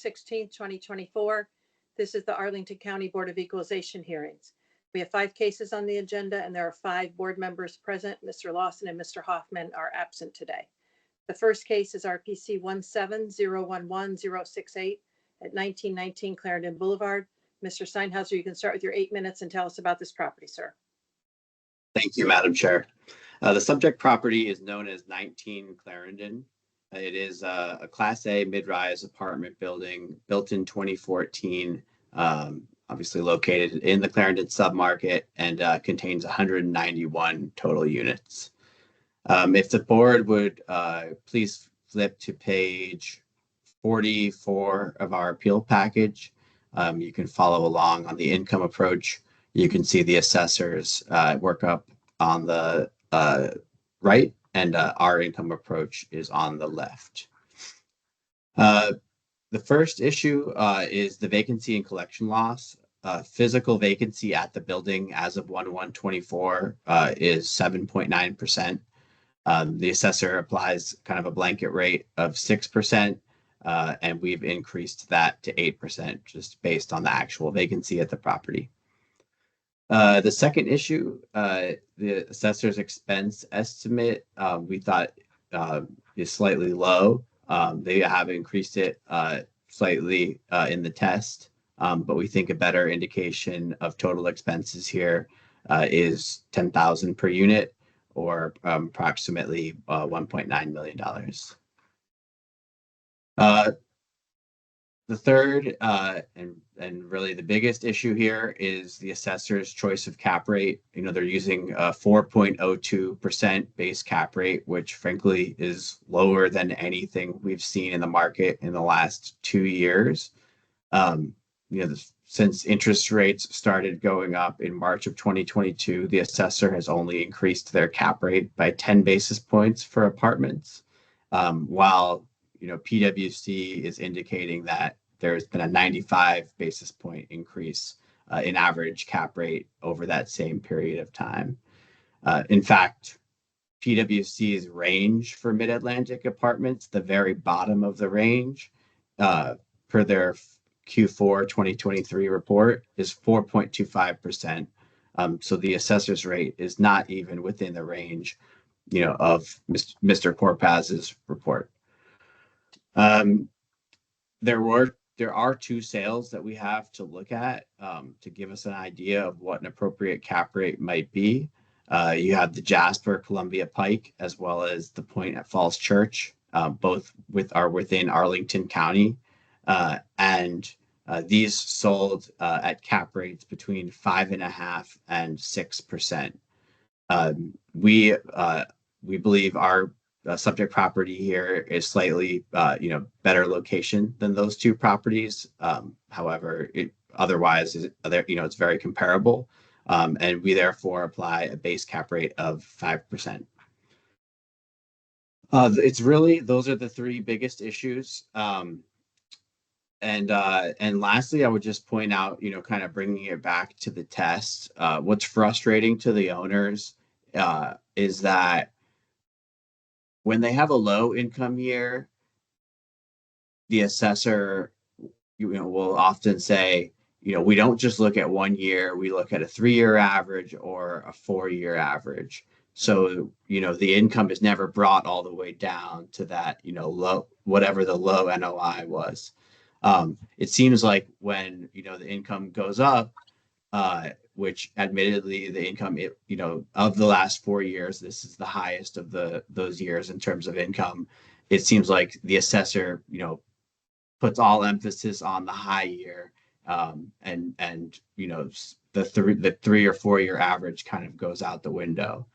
16th, 2024. This is the Arlington County Board of Equalization hearings. We have 5 cases on the agenda and there are 5 board members present. Mr. Lawson and Mr. Hoffman are absent today. The first case is RPC 17011-068 at 1919 Clarendon Boulevard. Mr. Steinhauser, you can start with your 8 minutes and tell us about this property, sir. Thank you, Madam Chair. The subject property is known as 19 Clarendon. It is a Class A mid-rise apartment building built in 2014, obviously located in the Clarendon submarket, and contains 191 total units. If the board would please flip to page 44 of our appeal package, you can follow along on the income approach. You can see the assessor's workup on the right, and our income approach is on the left. The first issue is the vacancy and collection loss. Physical vacancy at the building as of 1/1/24 is 7.9%. The assessor applies kind of a blanket rate of 6%, and we've increased that to 8% just based on the actual vacancy at the property. The second issue, the assessor's expense estimate, we thought is slightly low. They have increased it slightly in the test, but we think a better indication of total expenses here is $10,000 per unit, or approximately $1.9 million. The third and really the biggest issue here is the assessor's choice of cap rate. They're using a 4.02% base cap rate, which frankly is lower than anything we've seen in the market in the last 2 years. Since interest rates started going up in March of 2022, the assessor has only increased their cap rate by 10 basis points for apartments, while PwC is indicating that there's been a 95 basis point increase in average cap rate over that same period of time. In fact, PwC's range for Mid-Atlantic apartments, the very bottom of the range, per their Q4 2023 report, is 4.25%. So the assessor's rate is not even within the range, of Mr. Korpaz's report. There are 2 sales that we have to look at to give us an idea of what an appropriate cap rate might be. You have the Jasper Columbia Pike as well as the Point at Falls Church, both are within Arlington County, and these sold at cap rates between 5.5% and 6%. We believe our subject property here is slightly, better location than those 2 properties. However, otherwise, it's very comparable, and we therefore apply a base cap rate of 5%. It's really, those are the 3 biggest issues. And lastly, I would just point out, kind of bringing it back to the test. What's frustrating to the owners is that when they have a low income year, the assessor, will often say, we don't just look at 1 year, we look at a 3-year average or a 4-year average. So, the income is never brought all the way down to that, low, whatever the low NOI was. It seems like when, the income goes up, which admittedly the income, of the last 4 years, this is the highest of those years in terms of income. It seems like the assessor, puts all emphasis on the high year, and the 3 or 4 year average kind of goes out the window.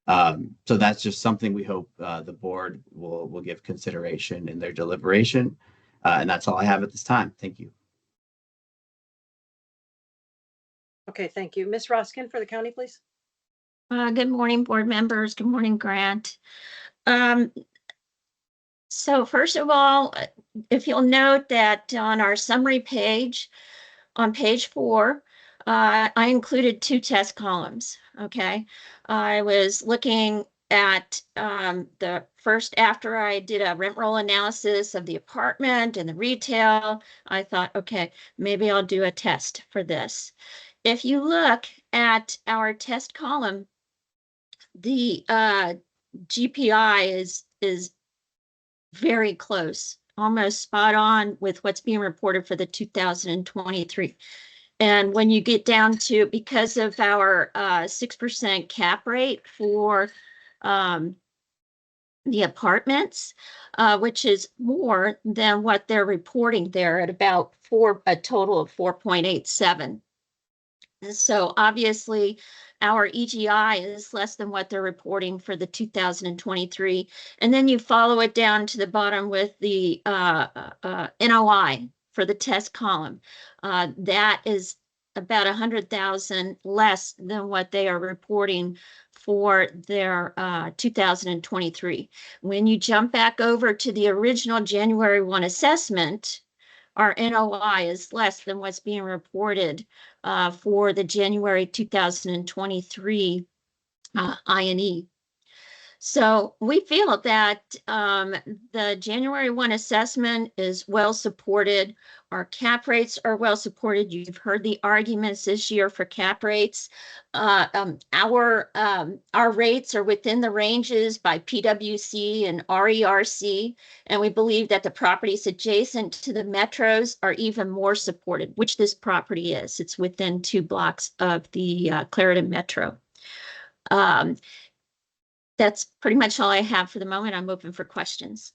So that's just something we hope the board will give consideration in their deliberation. And that's all I have at this time. Thank you. Okay, thank you. Ms. Roskin for the county, please. Good morning, board members. Good morning, Grant. So first of all, if you'll note that on our summary page, on page 4, I included 2 test columns. Okay, I was looking at the first, after I did a rent roll analysis of the apartment and the retail, I thought, okay, maybe I'll do a test for this. If you look at our test column, the GPI is very close, almost spot on with what's being reported for the 2023. And when you get down to, because of our 6% cap rate for the apartments, which is more than what they're reporting there at about a total of 4.87. So obviously, our EGI is less than what they're reporting for the 2023. And then you follow it down to the bottom with the NOI for the test column. That is about 100,000 less than what they are reporting for their 2023. When you jump back over to the original January 1 assessment, our NOI is less than what's being reported for the January 2023 INE. So we feel that the January 1 assessment is well supported. Our cap rates are well supported. You've heard the arguments this year for cap rates. Our rates are within the ranges by PwC and RERC, and we believe that the properties adjacent to the metros are even more supported, which this property is. It's within 2 blocks of the Clarendon Metro. That's pretty much all I have for the moment. I'm open for questions.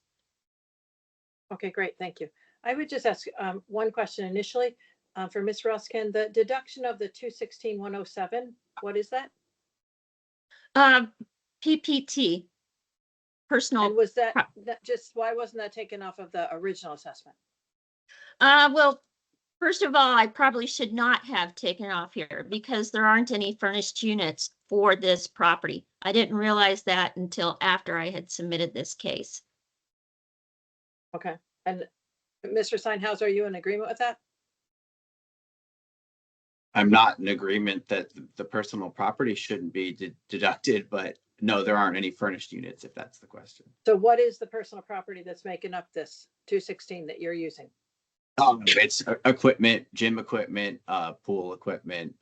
Okay, great. Thank you. I would just ask one question initially for Ms. Ruskin. The deduction of the 216,107, what is that? PPT, personal. And was that just, why wasn't that taken off of the original assessment? Well, first of all, I probably should not have taken off here because there aren't any furnished units for this property. I didn't realize that until after I had submitted this case. Okay. And Mr. Steinhaus, are you in agreement with that? I'm not in agreement that the personal property shouldn't be deducted, but no, there aren't any furnished units, if that's the question. So what is the personal property that's making up this 216 that you're using? It's equipment, gym equipment, pool equipment,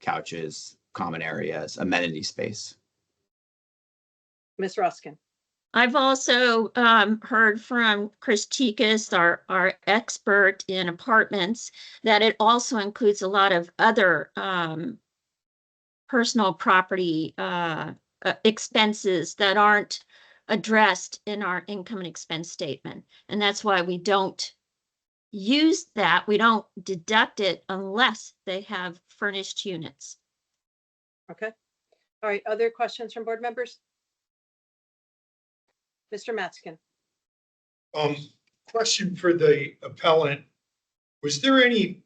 couches, common areas, amenity space. Ms. Ruskin. I've also heard from Chris Chikas, our expert in apartments, that it also includes a lot of other personal property expenses that aren't addressed in our income and expense statement. And that's why we don't use that. We don't deduct it unless they have furnished units. Okay. All right. Other questions from board members? Mr. Matzkin. Question for the appellant. Was there any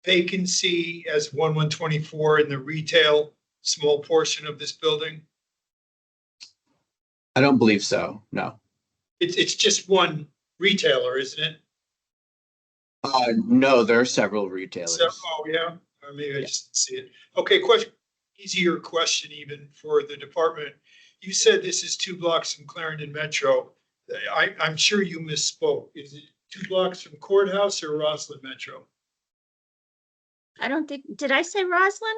vacancy as 1124 in the retail small portion of this building? I don't believe so, no. It's just one retailer, isn't it? No, there are several retailers. So, oh, yeah. Or maybe I just didn't see it. Okay, question. Easier question even for the department. You said this is 2 blocks from Clarendon Metro. I'm sure you misspoke. Is it 2 blocks from Courthouse or Roslyn Metro? I don't think, did I say Roslyn?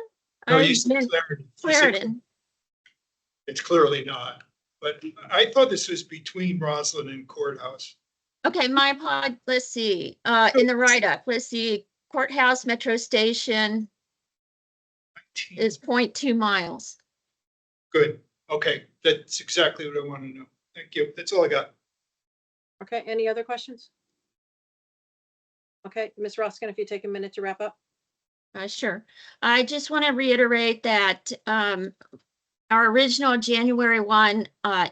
No, you said Clarendon. Clarendon. It's clearly not, but I thought this was between Roslyn and Courthouse. Okay, my pod, let's see, in the write-up, let's see, Courthouse Metro Station is 0.2 miles. Good. Okay, that's exactly what I want to know. Thank you. That's all I got. Okay, any other questions? Okay, Ms. Ruskin, if you take a minute to wrap up. Sure. I just want to reiterate that our original January 1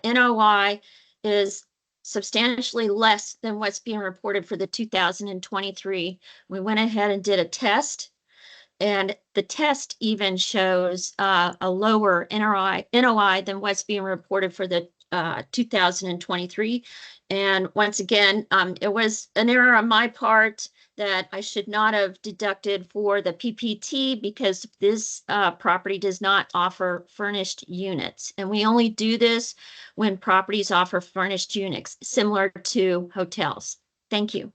NOI is substantially less than what's being reported for the 2023. We went ahead and did a test, and the test even shows a lower NOI than what's being reported for the 2023. And once again, it was an error on my part that I should not have deducted for the PPT because this property does not offer furnished units. And we only do this when properties offer furnished units, similar to hotels. Thank you.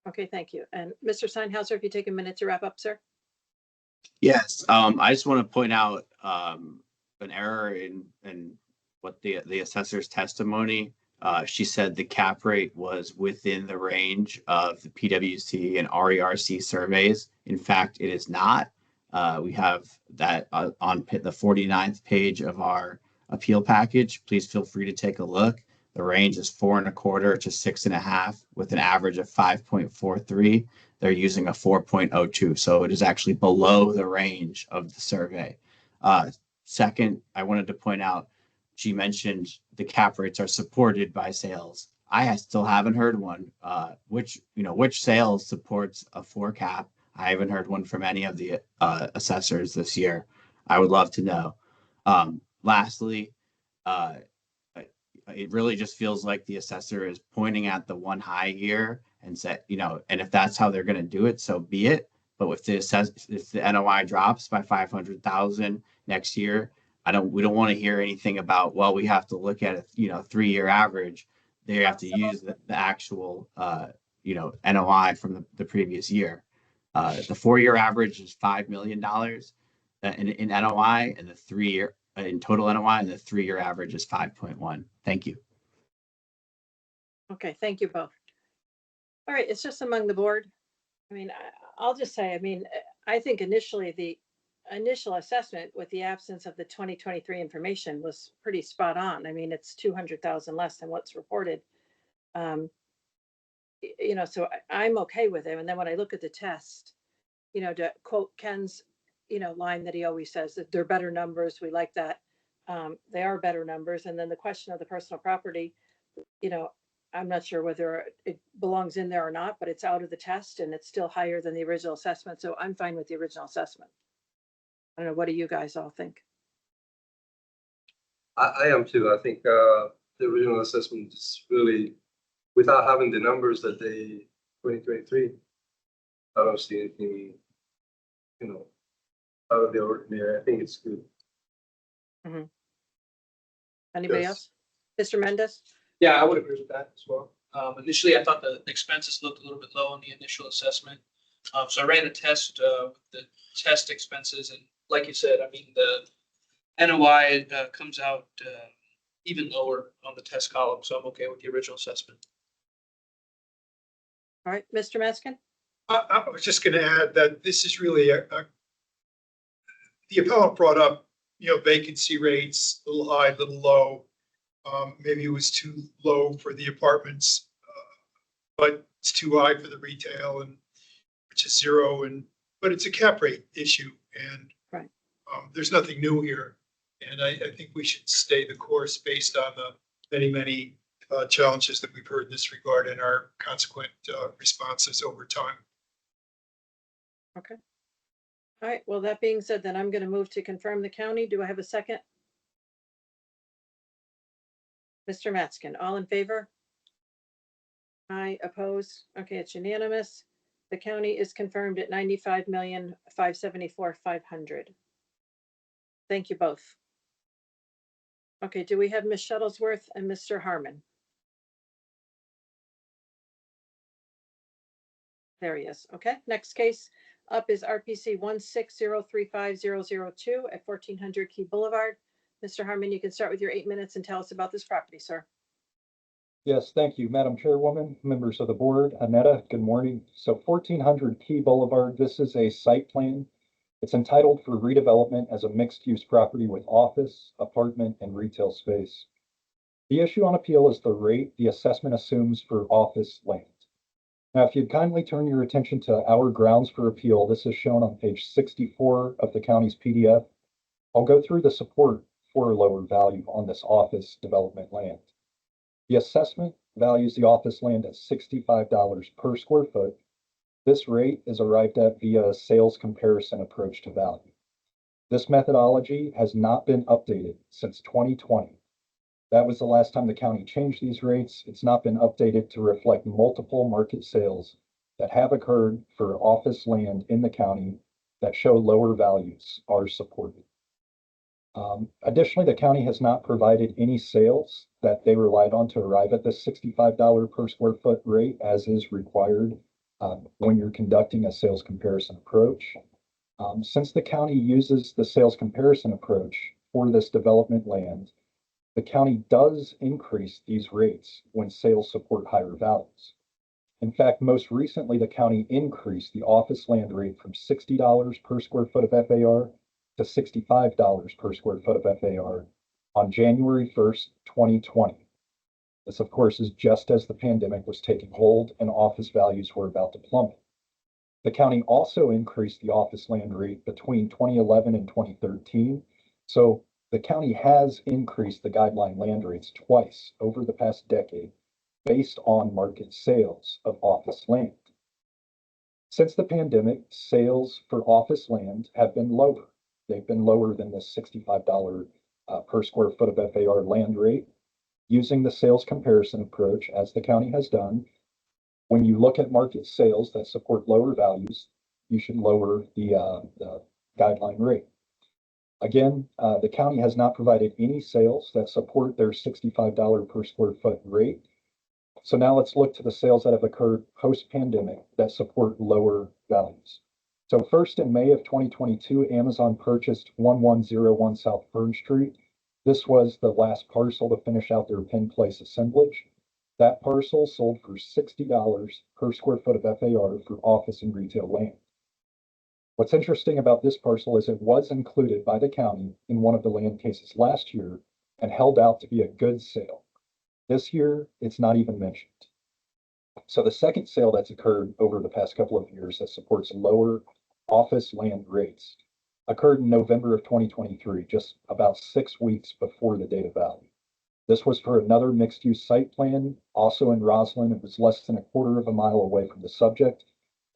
Okay, thank you. And Mr. Steinhauser, if you take a minute to wrap up, sir. Yes, I just want to point out an error in what the assessor's testimony. She said the cap rate was within the range of the PwC and RERC surveys. In fact, it is not. We have that on the 49th page of our appeal package. Please feel free to take a look. The range is 4.25 to 6.5 with an average of 5.43. They're using a 4.02. So it is actually below the range of the survey. Second, I wanted to point out, she mentioned the cap rates are supported by sales. I still haven't heard one. Which sales supports a 4 cap? I haven't heard one from any of the assessors this year. I would love to know. Lastly, it really just feels like the assessor is pointing at the one high here and said, and if that's how they're going to do it, so be it. But if the NOI drops by 500,000 next year, we don't want to hear anything about, well, we have to look at a 3-year average. They have to use the actual NOI from the previous year. The 4-year average is $5 million in NOI, and the 3-year in total NOI, and the 3-year average is 5.1. Thank you. Okay, thank you both. All right, it's just among the board. I mean, I'll just say, I think initially the initial assessment with the absence of the 2023 information was pretty spot on. I mean, it's 200,000 less than what's reported. So I'm okay with it. And then when I look at the test, to quote Ken's, line that he always says that they're better numbers. We like that. They are better numbers. And then the question of the personal property, I'm not sure whether it belongs in there or not, but it's out of the test and it's still higher than the original assessment. So I'm fine with the original assessment. I don't know. What do you guys all think? I am too. I think the original assessment is really, without having the numbers that they 2023, I don't see anything, out of the ordinary. I think it's good. Mm-hmm. Anybody else? Mr. Mendez? Yeah, I would agree with that as well. Initially, I thought the expenses looked a little bit low in the initial assessment. So I ran the test with the test expenses, and like you said, I mean, the NOI comes out even lower on the test column. So I'm okay with the original assessment. All right, Mr. Meskin? I was just going to add that this is really the appellant brought up, vacancy rates, a little high, a little low. Maybe it was too low for the apartments, but it's too high for the retail, and which is 0. But it's a cap rate issue, and right. There's nothing new here. And I think we should stay the course based on the many challenges that we've heard in this regard and our consequent responses over time. Okay. All right. Well, that being said, then I'm going to move to confirm the county. Do I have a second? Mr. Matskin, all in favor? Aye, opposed? Okay, it's unanimous. The county is confirmed at 95,574,500. Thank you both. Okay, do we have Ms. Shuttlesworth and Mr. Harmon? There he is. Okay, next case up is RPC 160350002 at 1400 Key Boulevard. Mr. Harmon, you can start with your 8 minutes and tell us about this property, sir. Yes, thank you, Madam Chairwoman, members of the board. Annetta, good morning. So 1400 Key Boulevard, this is a site plan. It's entitled for redevelopment as a mixed-use property with office, apartment, and retail space. The issue on appeal is the rate the assessment assumes for office land. Now, if you'd kindly turn your attention to our grounds for appeal, this is shown on page 64 of the county's PDF. I'll go through the support for a lower value on this office development land. The assessment values the office land at $65 per square foot. This rate is arrived at via a sales comparison approach to value. This methodology has not been updated since 2020. That was the last time the county changed these rates. It's not been updated to reflect multiple market sales that have occurred for office land in the county that show lower values are supported. Additionally, the county has not provided any sales that they relied on to arrive at the $65 per square foot rate as is required when you're conducting a sales comparison approach. Since the county uses the sales comparison approach for this development land, the county does increase these rates when sales support higher values. In fact, most recently, the county increased the office land rate from $60 per square foot of FAR to $65 per square foot of FAR on January 1st, 2020. This, of course, is just as the pandemic was taking hold and office values were about to plummet. The county also increased the office land rate between 2011 and 2013. So the county has increased the guideline land rates twice over the past decade based on market sales of office land. Since the pandemic, sales for office land have been lower. They've been lower than the $65 per square foot of FAR land rate. Using the sales comparison approach, as the county has done, when you look at market sales that support lower values, you should lower the guideline rate. Again, the county has not provided any sales that support their $65 per square foot rate. So now let's look to the sales that have occurred post-pandemic that support lower values. So first, in May of 2022, Amazon purchased 1101 South Fern Street. This was the last parcel to finish out their pin place assemblage. That parcel sold for $60 per square foot of FAR for office and retail land. What's interesting about this parcel is it was included by the county in one of the land cases last year and held out to be a good sale. This year, it's not even mentioned. So the second sale that's occurred over the past couple of years that supports lower office land rates occurred in November of 2023, just about 6 weeks before the date of value. This was for another mixed-use site plan, also in Roslyn. It was less than a quarter of a mile away from the subject.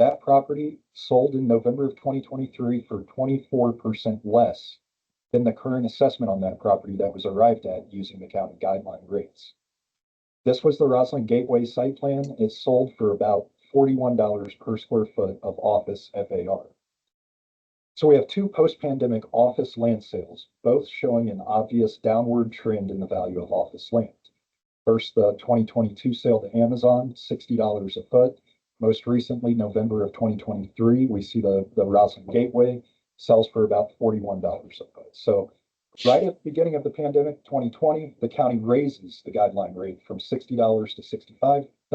That property sold in November of 2023 for 24% less than the current assessment on that property that was arrived at using the county guideline rates. This was the Roslyn Gateway site plan. It sold for about $41 per square foot of office FAR. So we have two post-pandemic office land sales, both showing an obvious downward trend in the value of office land. First, the 2022 sale to Amazon, $60 a foot. Most recently, November of 2023, we see the Roslyn Gateway sells for about $41 a foot. So right at the beginning of the pandemic, 2020, the county raises the guideline rate from $60 to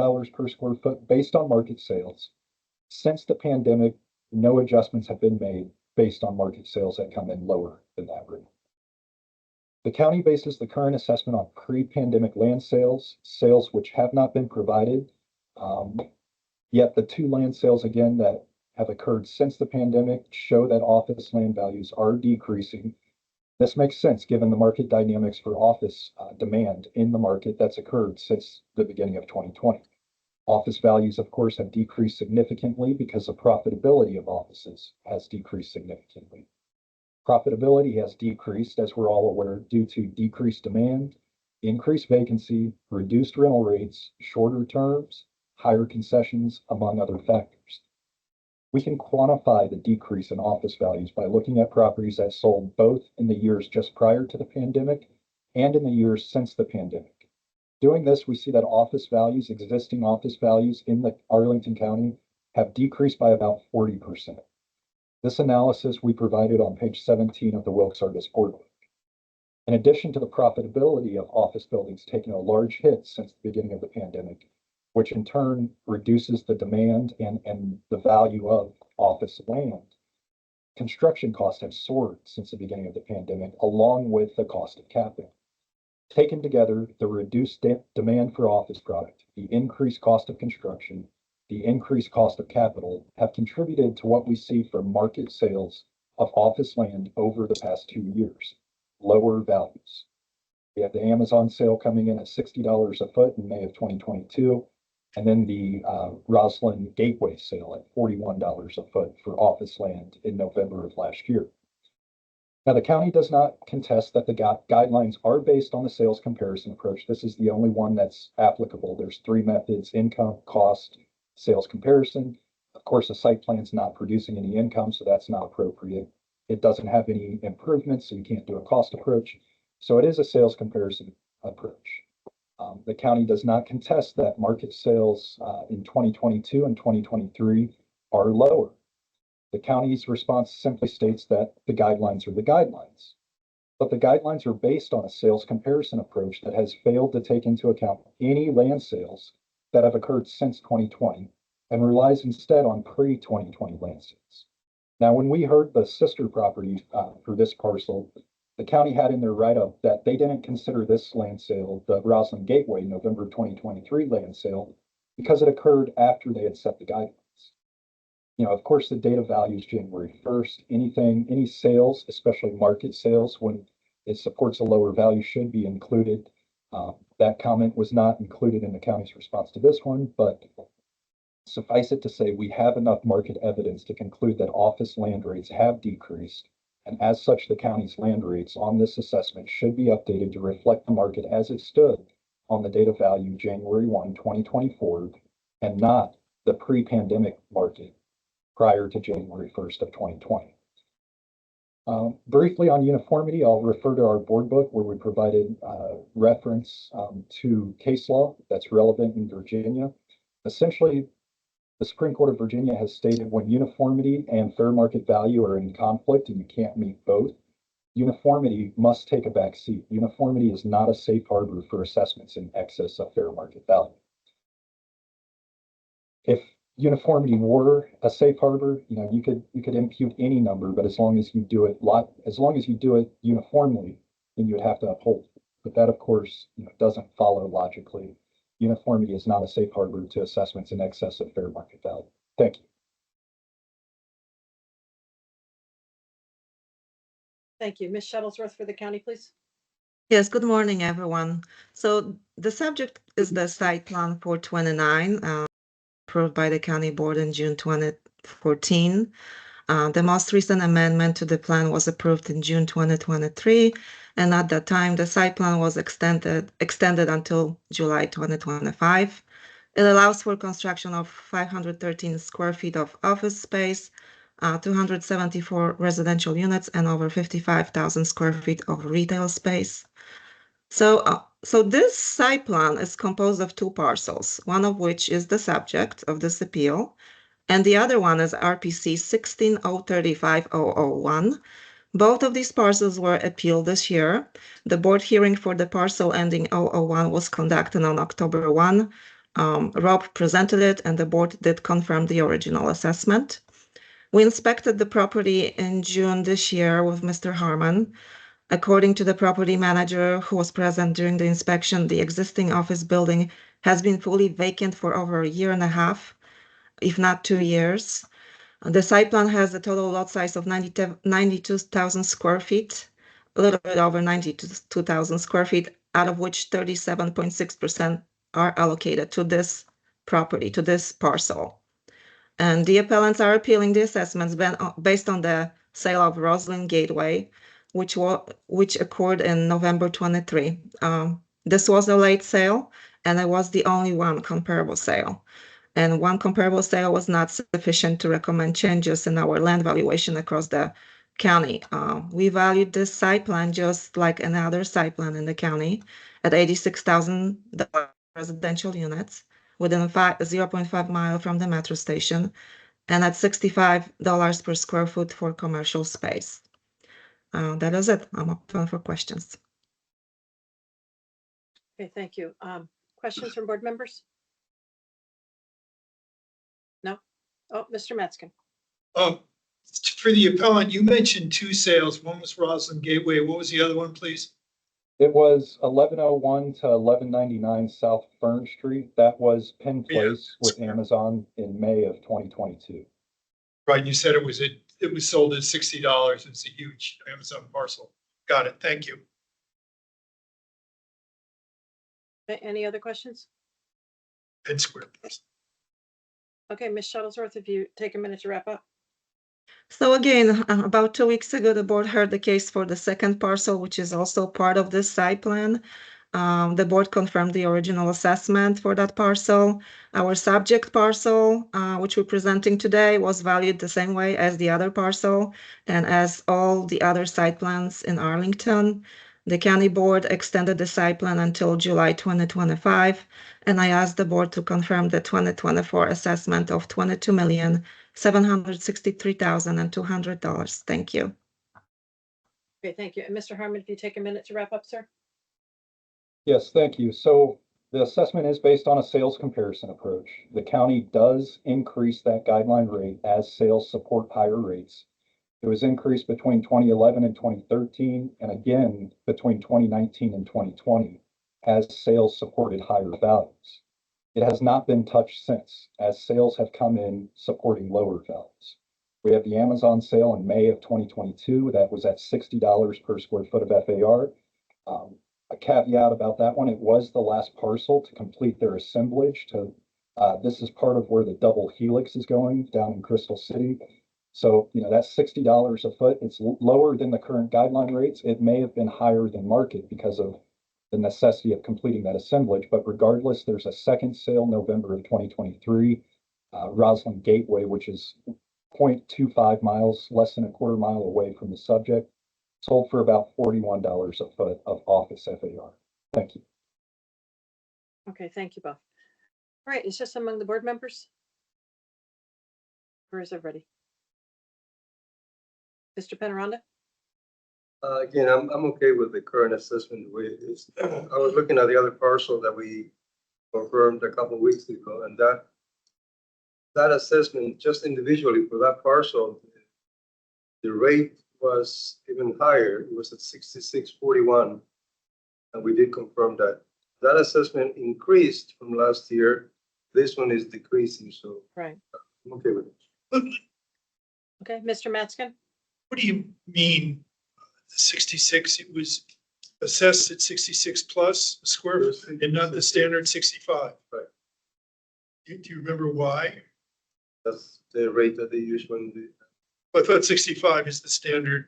$65 per square foot based on market sales. Since the pandemic, no adjustments have been made based on market sales that come in lower than that rate. The county bases the current assessment on pre-pandemic land sales, sales which have not been provided. Yet the two land sales, again, that have occurred since the pandemic show that office land values are decreasing. This makes sense given the market dynamics for office demand in the market that's occurred since the beginning of 2020. Office values, of course, have decreased significantly because the profitability of offices has decreased significantly. Profitability has decreased, as we're all aware, due to decreased demand, increased vacancy, reduced rental rates, shorter terms, higher concessions, among other factors. We can quantify the decrease in office values by looking at properties that sold both in the years just prior to the pandemic and in the years since the pandemic. Doing this, we see that office values, existing office values in the Arlington County have decreased by about 40%. This analysis we provided on page 17 of the Wilkes-Argus board book. In addition to the profitability of office buildings taking a large hit since the beginning of the pandemic, which in turn reduces the demand and the value of office land, construction costs have soared since the beginning of the pandemic, along with the cost of capital. Taken together, the reduced demand for office product, the increased cost of construction, the increased cost of capital have contributed to what we see for market sales of office land over the past 2 years, lower values. We have the Amazon sale coming in at $60 a foot in May of 2022, and then the Roslyn Gateway sale at $41 a foot for office land in November of last year. Now, the county does not contest that the guidelines are based on the sales comparison approach. This is the only one that's applicable. There's three methods: income, cost, sales comparison. Of course, a site plan is not producing any income, so that's not appropriate. It doesn't have any improvements, so you can't do a cost approach. So it is a sales comparison approach. The county does not contest that market sales in 2022 and 2023 are lower. The county's response simply states that the guidelines are the guidelines. But the guidelines are based on a sales comparison approach that has failed to take into account any land sales that have occurred since 2020 and relies instead on pre-2020 land sales. Now, when we heard the sister property for this parcel, the county had in their write-up that they didn't consider this land sale, the Roslyn Gateway November 2023 land sale, because it occurred after they had set the guidelines. You know, of course, the date of value is January 1st. Any sales, especially market sales, when it supports a lower value, should be included. That comment was not included in the county's response to this one, but suffice it to say, we have enough market evidence to conclude that office land rates have decreased. And as such, the county's land rates on this assessment should be updated to reflect the market as it stood on the date of value January 1, 2024, and not the pre-pandemic market prior to January 1st of 2020. Briefly on uniformity, I'll refer to our board book where we provided reference to case law that's relevant in Virginia. Essentially, the Supreme Court of Virginia has stated when uniformity and fair market value are in conflict and you can't meet both, uniformity must take a back seat. Uniformity is not a safe harbor for assessments in excess of fair market value. If uniformity were a safe harbor, you know, you could impute any number, but as long as you do it uniformly, then you would have to uphold. But that, of course, doesn't follow logically. Uniformity is not a safe harbor to assessments in excess of fair market value. Thank you. Thank you. Ms. Shuttlesworth for the county, please. Yes, good morning, everyone. So the subject is the site plan for 29, approved by the county board in June 2014. The most recent amendment to the plan was approved in June 2023, and at that time, the site plan was extended until July 2025. It allows for construction of 513 square feet of office space, 274 residential units, and over 55,000 square feet of retail space. So this site plan is composed of two parcels, one of which is the subject of this appeal, and the other one is RPC 16035001. Both of these parcels were appealed this year. The board hearing for the parcel ending 001 was conducted on October 1. Rob presented it, and the board did confirm the original assessment. We inspected the property in June this year with Mr. Harmon. According to the property manager who was present during the inspection, the existing office building has been fully vacant for over a year and a half, if not 2 years. The site plan has a total lot size of 92,000 square feet, a little bit over 92,000 square feet, out of which 37.6% are allocated to this property, to this parcel. And the appellants are appealing the assessments based on the sale of Roslyn Gateway, which occurred in November 23. This was a late sale, and it was the only one comparable sale. And one comparable sale was not sufficient to recommend changes in our land valuation across the county. We valued this site plan just like another site plan in the county at $86,000 residential units within 0.5 mile from the metro station, and at $65 per square foot for commercial space. That is it. I'm open for questions. Okay, thank you. Questions from board members? No? Oh, Mr. Metzger. For the appellant, you mentioned two sales. One was Roslyn Gateway. What was the other one, please? It was 1101 to 1199 South Fern Street. That was Penn Place with Amazon in May of 2022. Right, you said it was sold at $60. It's a huge Amazon parcel. Got it. Thank you. Any other questions? Penn Square. Okay, Ms. Shuttlesworth, if you take a minute to wrap up. So again, about 2 weeks ago, the board heard the case for the second parcel, which is also part of this site plan. The board confirmed the original assessment for that parcel. Our subject parcel, which we're presenting today, was valued the same way as the other parcel and as all the other site plans in Arlington. The county board extended the site plan until July 2025, and I asked the board to confirm the 2024 assessment of $22,763,200. Thank you. Okay, thank you. And Mr. Harmon, if you take a minute to wrap up, sir? Yes, thank you. So the assessment is based on a sales comparison approach. The county does increase that guideline rate as sales support higher rates. It was increased between 2011 and 2013, and again between 2019 and 2020 as sales supported higher values. It has not been touched since, as sales have come in supporting lower values. We have the Amazon sale in May of 2022 that was at $60 per square foot of FAR. A caveat about that one, it was the last parcel to complete their assemblage to, this is part of where the double helix is going down in Crystal City. So, that's $60 a foot. It's lower than the current guideline rates. It may have been higher than market because of the necessity of completing that assemblage, but regardless, there's a second sale November of 2023, Roslyn Gateway, which is 0.25 miles, less than a quarter mile away from the subject. Sold for about $41 a foot of office FAR. Thank you. Okay, thank you both. All right, is this among the board members? Or is everybody? Mr. Penaranda? Again, I'm okay with the current assessment the way it is. I was looking at the other parcel that we confirmed a couple of weeks ago, and that assessment just individually for that parcel, the rate was even higher. It was at 66.41, and we did confirm that. That assessment increased from last year. This one is decreasing, so Right. I'm okay with it. Okay, Mr. Matskin? What do you mean, 66? It was assessed at 66 plus a square foot and not the standard 65? Right. Do you remember why? That's the rate that they use when they. I thought 65 is the standard.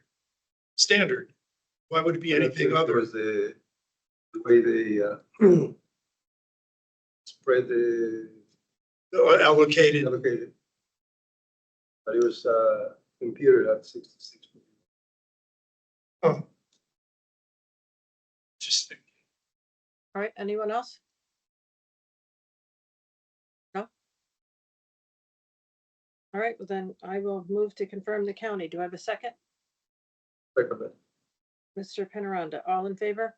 Why would it be anything It other? was the way they spread the Allocated. allocated. But it was computed at 66. Oh. Interesting. All right, anyone else? No? All right, well then I will move to confirm the county. Do I have a second? Recommend. Mr. Penaranda, all in favor?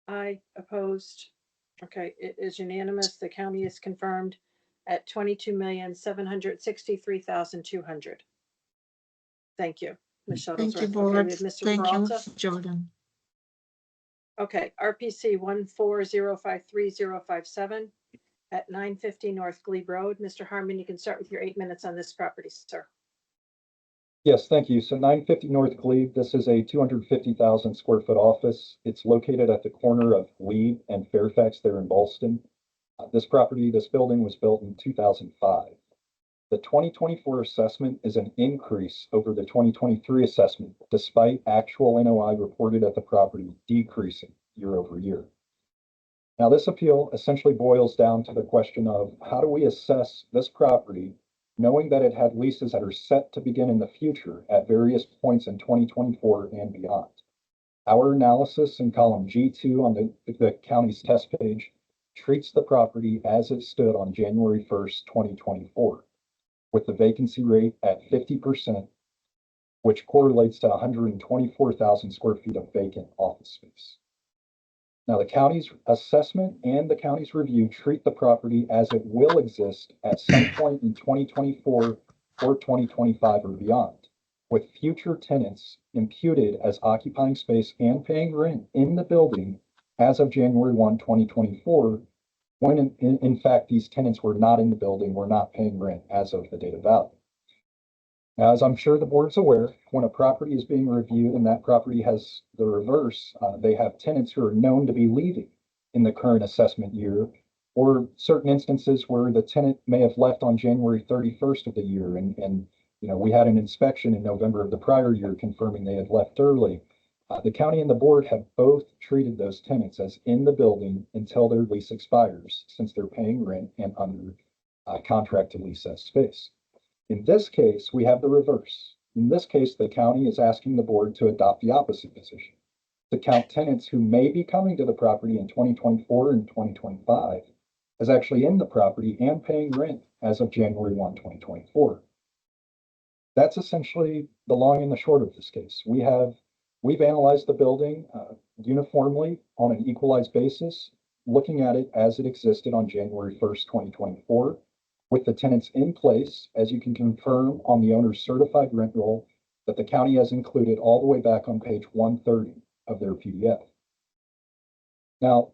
Aye, opposed? Okay, it is unanimous. The county is confirmed at $22,763,200. Thank you, Ms. Thank you, Shuttlesworth. Okay, board. we have Mr. Thank you, Peralta. Jordan. Okay, RPC 14053-057 at 950 North Glebe Road. Mr. Harmon, you can start with your 8 minutes on this property, sir. Yes, thank you. So 950 North Glebe, this is a 250,000 square foot office. It's located at the corner of Glebe and Fairfax there in Ballston. This building was built in 2005. The 2024 assessment is an increase over the 2023 assessment, despite actual NOI reported at the property decreasing year over year. Now, this appeal essentially boils down to the question of how do we assess this property, knowing that it had leases that are set to begin in the future at various points in 2024 and beyond. Our analysis in column G2 on the county's test page treats the property as it stood on January 1st, 2024, with the vacancy rate at 50%, which correlates to 124,000 square feet of vacant office space. Now, the county's assessment and the county's review treat the property as it will exist at some point in 2024 or 2025 or beyond, with future tenants imputed as occupying space and paying rent in the building as of January 1, 2024, when in fact these tenants were not in the building, were not paying rent as of the date of value. Now, as I'm sure the board's aware, when a property is being reviewed and that property has the reverse, they have tenants who are known to be leaving in the current assessment year, or certain instances where the tenant may have left on January 31st of the year and we had an inspection in November of the prior year confirming they had left early. The county and the board have both treated those tenants as in the building until their lease expires, since they're paying rent and under contract to lease that space. In this case, we have the reverse. In this case, the county is asking the board to adopt the opposite position, to count tenants who may be coming to the property in 2024 and 2025 as actually in the property and paying rent as of January 1, 2024. That's essentially the long and the short of this case. We've analyzed the building uniformly on an equalized basis, looking at it as it existed on January 1st, 2024, with the tenants in place, as you can confirm on the owner's certified rent roll that the county has included all the way back on page 130 of their PDF. Now,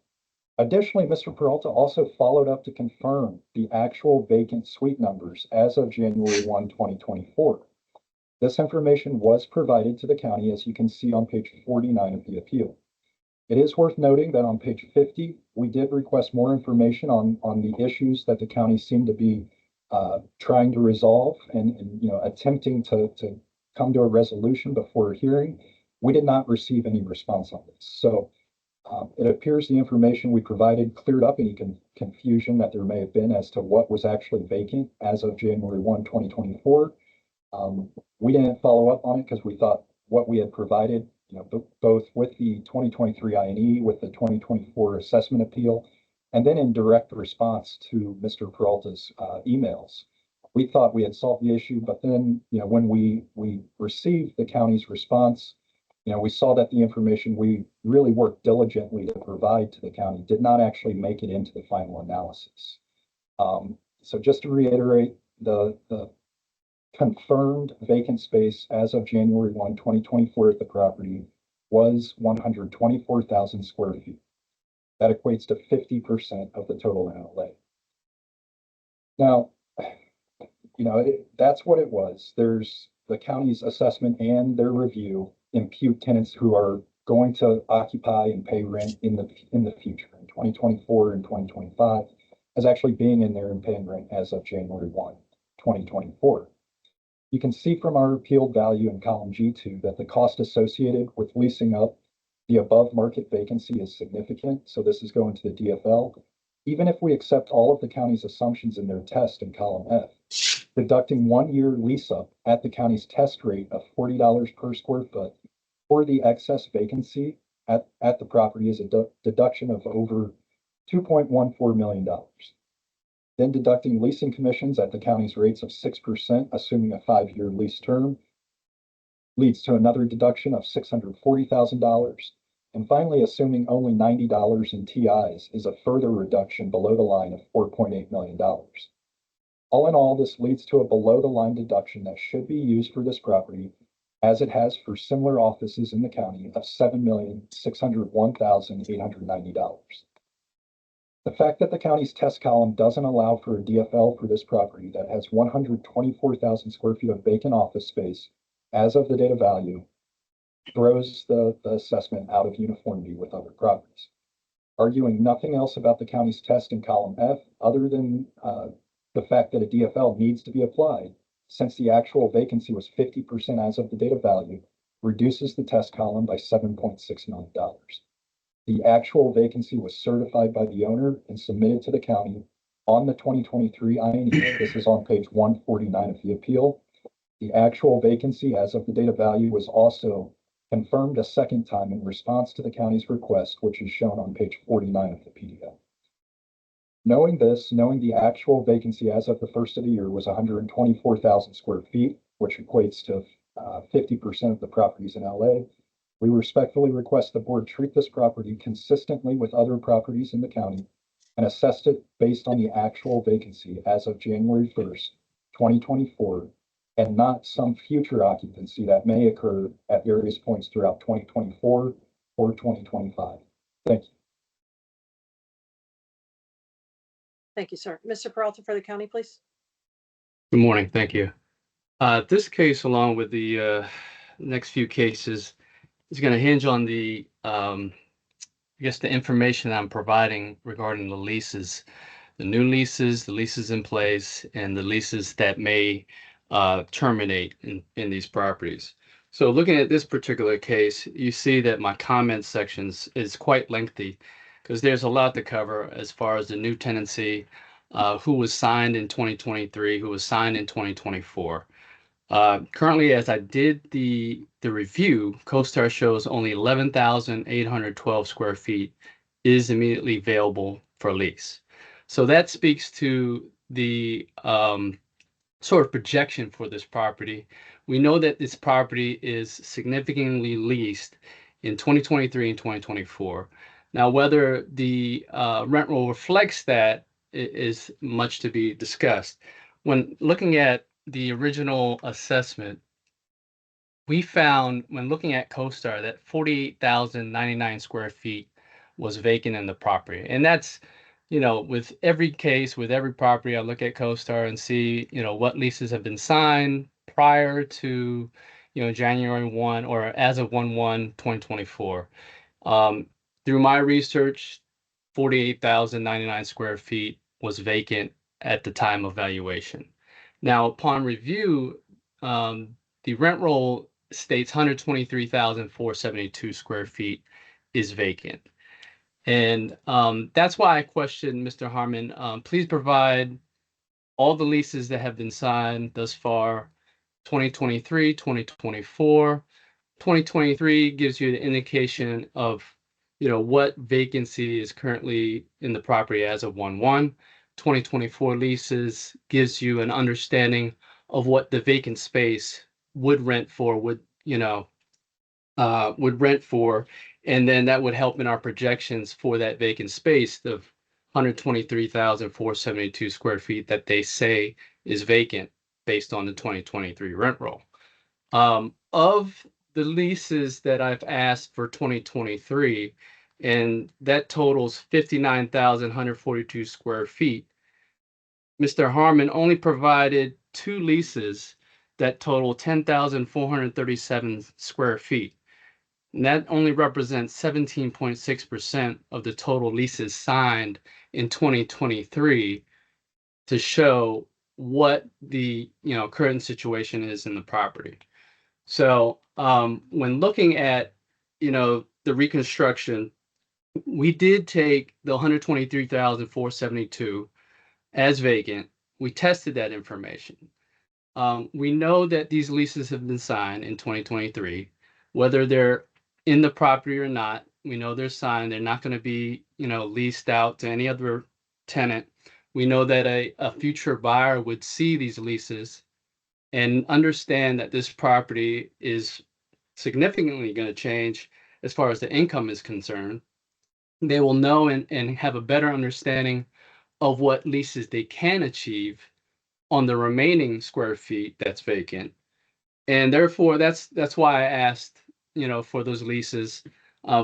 additionally, Mr. Peralta also followed up to confirm the actual vacant suite numbers as of January 1, 2024. This information was provided to the county, as you can see on page 49 of the appeal. It is worth noting that on page 50, we did request more information on the issues that the county seemed to be trying to resolve and attempting to come to a resolution before a hearing. We did not receive any response on this. So it appears the information we provided cleared up any confusion that there may have been as to what was actually vacant as of January 1, 2024. We didn't follow up on it because we thought what we had provided, both with the 2023 INE, with the 2024 assessment appeal, and then in direct response to Mr. Peralta's emails, we thought we had solved the issue. But then, when we received the county's response, we saw that the information we really worked diligently to provide to the county did not actually make it into the final analysis. So just to reiterate, the confirmed vacant space as of January 1, 2024 at the property was 124,000 square feet. That equates to 50% of the total NLA. Now, that's what it was. There's the county's assessment and their review impute tenants who are going to occupy and pay rent in the future in 2024 and 2025 as actually being in there and paying rent as of January 1, 2024. You can see from our appealed value in column G2 that the cost associated with leasing up the above market vacancy is significant. So this is going to the DFL. Even if we accept all of the county's assumptions in their test in column F, deducting 1 year lease up at the county's test rate of $40 per square foot for the excess vacancy at the property is a deduction of over $2.14 million. Then deducting leasing commissions at the county's rates of 6%, assuming a 5-year lease term, leads to another deduction of $640,000. And finally, assuming only $90 in TIs is a further reduction below the line of $4.8 million. All in all, this leads to a below the line deduction that should be used for this property, as it has for similar offices in the county, of $7,601,890. The fact that the county's test column doesn't allow for a DFL for this property that has 124,000 square feet of vacant office space as of the date of value throws the assessment out of uniformity with other properties. Arguing nothing else about the county's test in column F other than the fact that a DFL needs to be applied, since the actual vacancy was 50% as of the date of value, reduces the test column by $7.6 million. The actual vacancy was certified by the owner and submitted to the county on the 2023 INE. This is on page 149 of the appeal. The actual vacancy as of the date of value was also confirmed a second time in response to the county's request, which is shown on page 49 of the PDF. Knowing this, knowing the actual vacancy as of the first of the year was 124,000 square feet, which equates to 50% of the properties in LA, we respectfully request the board treat this property consistently with other properties in the county and assess it based on the actual vacancy as of January 1st, 2024, and not some future occupancy that may occur at various points throughout 2024 or 2025. Thank you. Thank you, sir. Mr. Peralta for the county, please. Good morning. Thank you. This case, along with the next few cases, is going to hinge on the, I guess, the information I'm providing regarding the leases, the new leases, the leases in place, and the leases that may terminate in these properties. So looking at this particular case, you see that my comments sections is quite lengthy because there's a lot to cover as far as the new tenancy, who was signed in 2023, who was signed in 2024. Currently, as I did the review, CoStar shows only 11,812 square feet is immediately available for lease. So that speaks to the sort of projection for this property. We know that this property is significantly leased in 2023 and 2024. Now, whether the rent roll reflects that is much to be discussed. When looking at the original assessment, we found when looking at CoStar that 48,099 square feet was vacant in the property. And that's, with every case, with every property, I look at CoStar and see, what leases have been signed prior to, January 1 or as of 1/1/2024. Through my research, 48,099 square feet was vacant at the time of valuation. Now, upon review, the rent roll states 123,472 square feet is vacant. And that's why I questioned Mr. Harmon. Please provide all the leases that have been signed thus far, 2023, 2024. 2023 gives you an indication of, what vacancy is currently in the property as of 1/1. 2024 leases gives you an understanding of what the vacant space would rent for, would rent for, and then that would help in our projections for that vacant space of 123,472 square feet that they say is vacant based on the 2023 rent roll. Of the leases that I've asked for 2023, and that totals 59,142 square feet, Mr. Harmon only provided 2 leases that total 10,437 square feet. And that only represents 17.6% of the total leases signed in 2023 to show what the current situation is in the property. So when looking at the reconstruction, we did take the 123,472 as vacant. We tested that information. We know that these leases have been signed in 2023, whether they're in the property or not. We know they're signed. They're not going to be, leased out to any other tenant. We know that a future buyer would see these leases and understand that this property is significantly going to change as far as the income is concerned. They will know and have a better understanding of what leases they can achieve on the remaining square feet that's vacant. And therefore, that's why I asked, for those leases.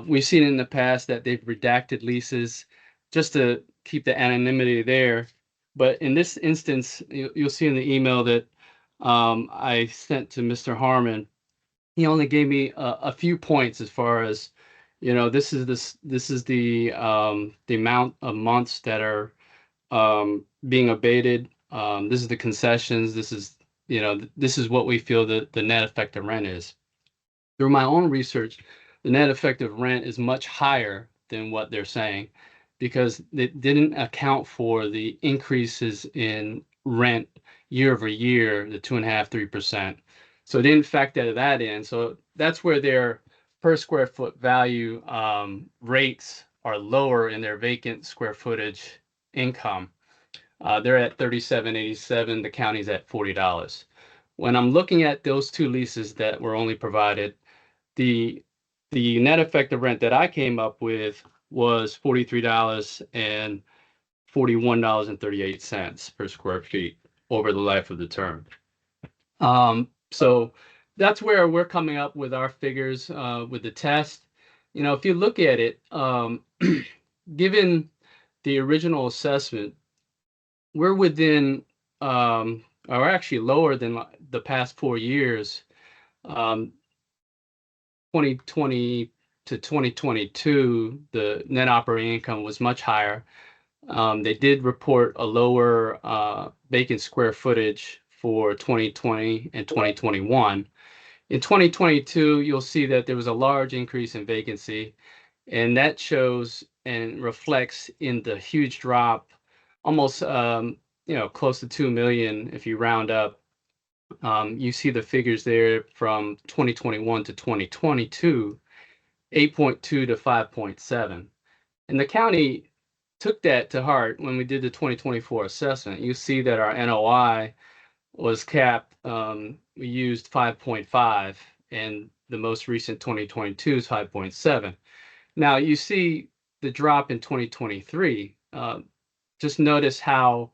We've seen in the past that they've redacted leases just to keep the anonymity there. But in this instance, you'll see in the email that I sent to Mr. Harmon, he only gave me a few points as far as, this is the amount of months that are being abated. This is the concessions. This is what we feel that the net effective rent is. Through my own research, the net effective rent is much higher than what they're saying because it didn't account for the increases in rent year over year, the 2.5%, 3%. So it didn't factor that in. So that's where their per square foot value rates are lower in their vacant square footage income. They're at $37.87. The county's at $40. When I'm looking at those 2 leases that were only provided, the net effective rent that I came up with was $43 and $41.38 per square feet over the life of the term. So that's where we're coming up with our figures with the test. If you look at it, given the original assessment, we're within, or actually lower than the past 4 years. 2020 to 2022, the net operating income was much higher. They did report a lower vacant square footage for 2020 and 2021. In 2022, you'll see that there was a large increase in vacancy, and that shows and reflects in the huge drop, almost close to 2 million if you round up. You see the figures there from 2021 to 2022, 8.2 to 5.7. And the county took that to heart when we did the 2024 assessment. You see that our NOI was capped. We used 5.5, and the most recent 2022 is 5.7. Now you see the drop in 2023. Just notice how,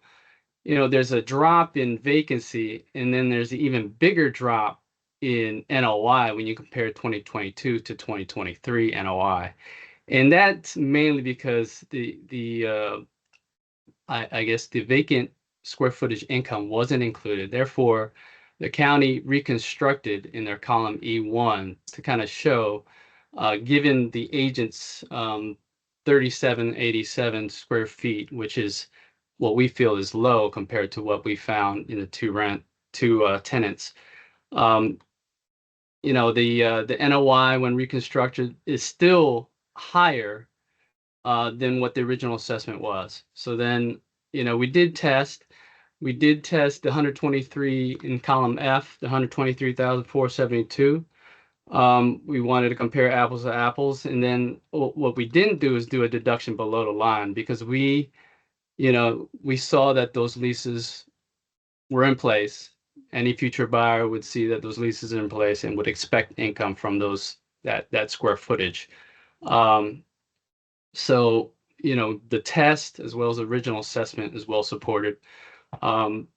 there's a drop in vacancy, and then there's an even bigger drop in NOI when you compare 2022 to 2023 NOI. And that's mainly because I guess the vacant square footage income wasn't included. Therefore, the county reconstructed in their column E1 to kind of show, given the agent's 3787 square feet, which is what we feel is low compared to what we found in the two tenants. The NOI when reconstructed is still higher than what the original assessment was. So then, we did test the 123 in column F, the 123,472. We wanted to compare apples to apples. And then what we didn't do is do a deduction below the line, because we saw that those leases were in place. Any future buyer would see that those leases are in place and would expect income from that square footage. So, the test as well as the original assessment is well supported. I'm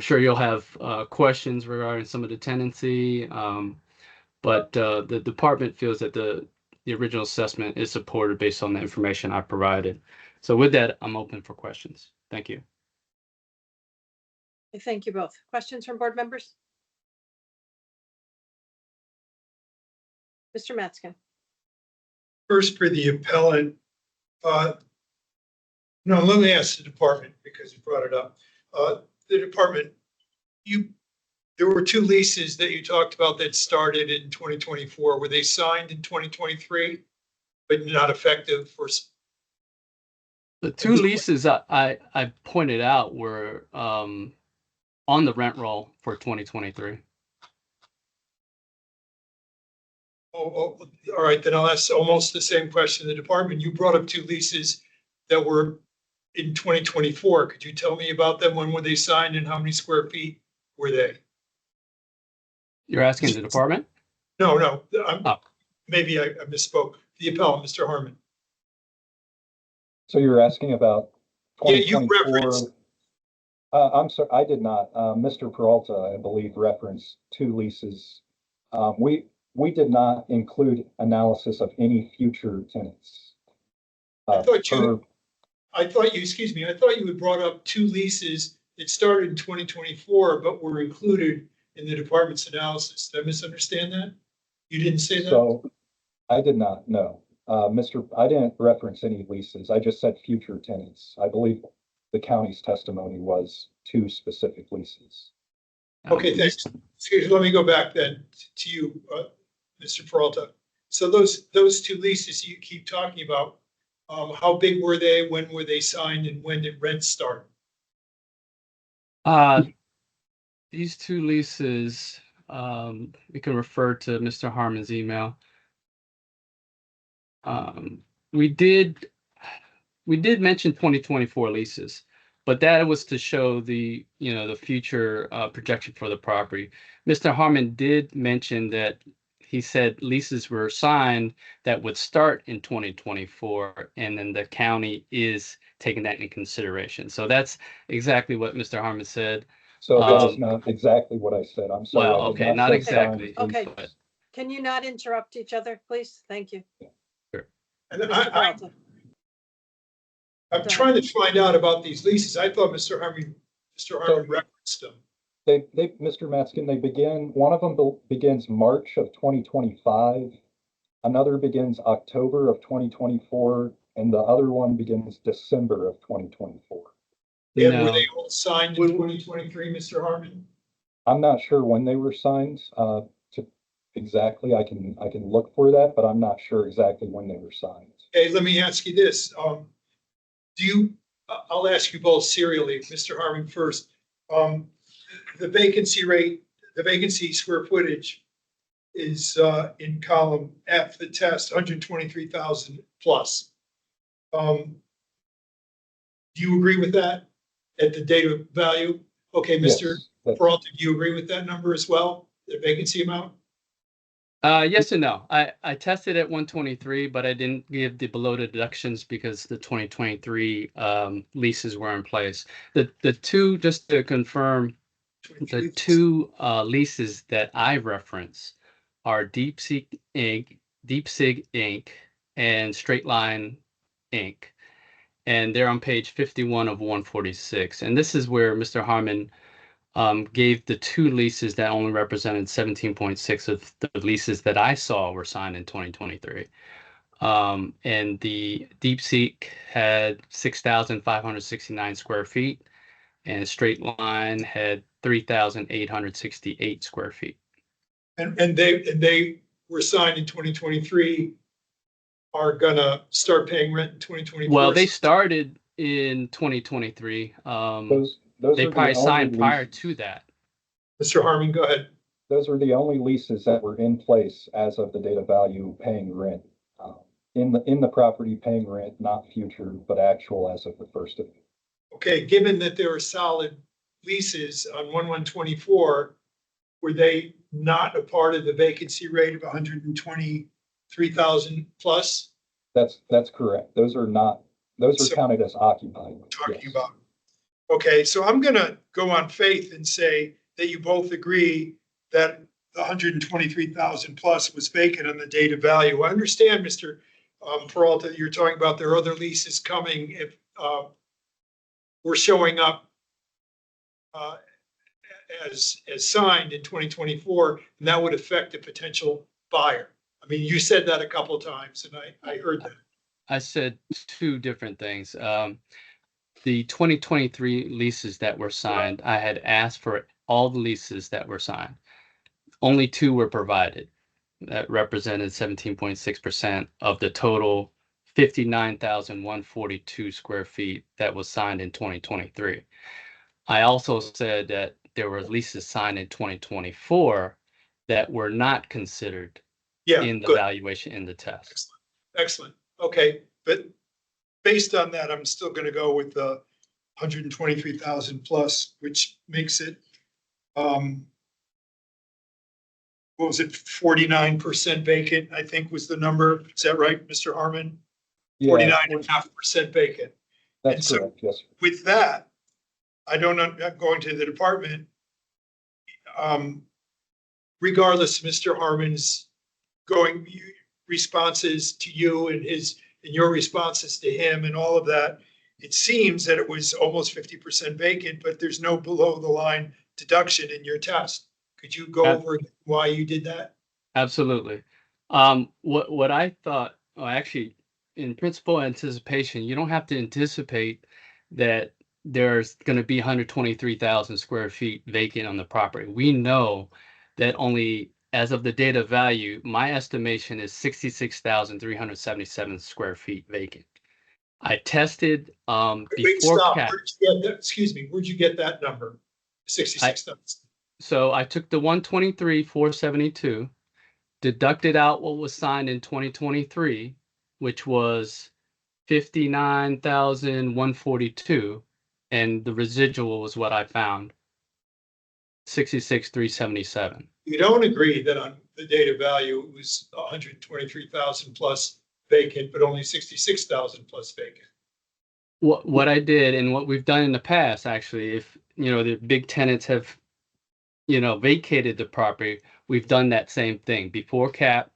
sure you'll have questions regarding some of the tenancy, but the department feels that the original assessment is supported based on the information I provided. So with that, I'm open for questions. Thank you. Thank you both. Questions from board members? Mr. Matzkin. First, for the appellant, no, let me ask the department because you brought it up. The department, there were two leases that you talked about that started in 2024. Were they signed in 2023, but not effective for? The two leases I pointed out were on the rent roll for 2023. Oh, all right, then I'll ask almost the same question to the department. You brought up two leases that were in 2024. Could you tell me about them? When were they signed and how many square feet were they? You're asking the department? No. Maybe I misspoke. The appellant, Mr. Harmon. So you're asking about Yeah, you 2024? referenced. I'm sorry, I did not. Mr. Peralta, I believe, referenced two leases. We did not include analysis of any future tenants. I thought you, excuse me, I thought you had brought up two leases that started in 2024, but were included in the department's analysis. Did I misunderstand that? You didn't say that? So I did not, no. I didn't reference any leases. I just said future tenants. I believe the county's testimony was two specific leases. Okay, thanks. Excuse me, let me go back then to you, Mr. Peralta. So those two leases you keep talking about, how big were they? When were they signed, and when did rent start? These two leases, we can refer to Mr. Harmon's email. We did mention 2024 leases, but that was to show the future projection for the property. Mr. Harmon did mention that he said leases were signed that would start in 2024, and then the county is taking that in consideration. So that's exactly what Mr. Harmon said. So that is not exactly what I said. I'm sorry. Well, okay, not exactly. Okay. But Can you not interrupt each other, please? Thank you. Sure. And Mr. Peralta. I'm trying to find out about these leases. I thought Mr. Harmon referenced them. Mr. Matzkin, one of them begins March of 2025. Another begins October of 2024, and the other one begins December of 2024. And were they all signed in 2023, Mr. Harmon? I'm not sure when they were signed, to exactly. I can look for that, but I'm not sure exactly when they were signed. Okay, let me ask you this. I'll ask you both serially, Mr. Harmon first. The vacancy rate, the vacancy square footage is in column F, the test, 123,000 plus. Do you agree with that at the data value? Okay, Mr. Yes, Peralta, do you agree with that number as well, the vacancy amount? Yes and no. I tested at 123, but I didn't give the below deductions because the 2023 leases were in place. The two, just to confirm, the two leases that I reference are DeepSeek Inc. And Straight Line Inc. And they're on page 51 of 146. And this is where Mr. Harmon gave the two leases that only represented 17.6 of the leases that I saw were signed in 2023. And the DeepSeek had 6,569 square feet, and Straight Line had 3,868 square feet. And they were signed in 2023, are gonna start paying rent in 2024? Well, they started in 2023. those They are probably the signed only prior leases. to that. Mr. Harmon, go ahead. Those are the only leases that were in place as of the date of value paying rent. In the property paying rent, not future, but actual as of the first of. Okay, given that there are solid leases on 1/1/24, were they not a part of the vacancy rate of 123,000 plus? That's correct. Those are So- counted as occupied. Talking Yes. about. Okay, so I'm gonna go on faith and say that you both agree that the 123,000 plus was vacant on the date of value. I understand, Mr. Peralta, you're talking about there are other leases coming if we're showing up as signed in 2024, and that would affect a potential buyer. I mean, you said that a couple of times, and I heard that. I said two different things. The 2023 leases that were signed, I had asked for all the leases that were signed. Only two were provided. That represented 17.6% of the total 59,142 square feet that was signed in 2023. I also said that there were leases signed in 2024 that were not considered Yeah, in the good. valuation in the test. Excellent. Excellent. Okay, but based on that, I'm still gonna go with the 123,000 plus, which makes it, what was it, 49% vacant, I think was the number. Is that right, Mr. Harmon? Yeah, 49.5% vacant. And that's so correct. Yes. with that, I don't know, I'm going to the department. Regardless, Mr. Harmon's going responses to you and your responses to him and all of that, it seems that it was almost 50% vacant, but there's no below the line deduction in your test. Could you go over why you did that? Absolutely. What I thought, well, actually, in principal anticipation, you don't have to anticipate that there's going to be 123,000 square feet vacant on the property. We know that only as of the date of value, my estimation is 66,377 square feet vacant. I tested Wait, before stop. cap. Where'd you get that? Excuse me, where'd you get that number? 66,000. So I took the 123,472, deducted out what was signed in 2023, which was 59,142, and the residual was what I found, 66,377. You don't agree that on the data value, it was 123,000 plus vacant, but only 66,000 plus vacant. What I did and what we've done in the past, actually, if the big tenants have vacated the property, we've done that same thing before cap.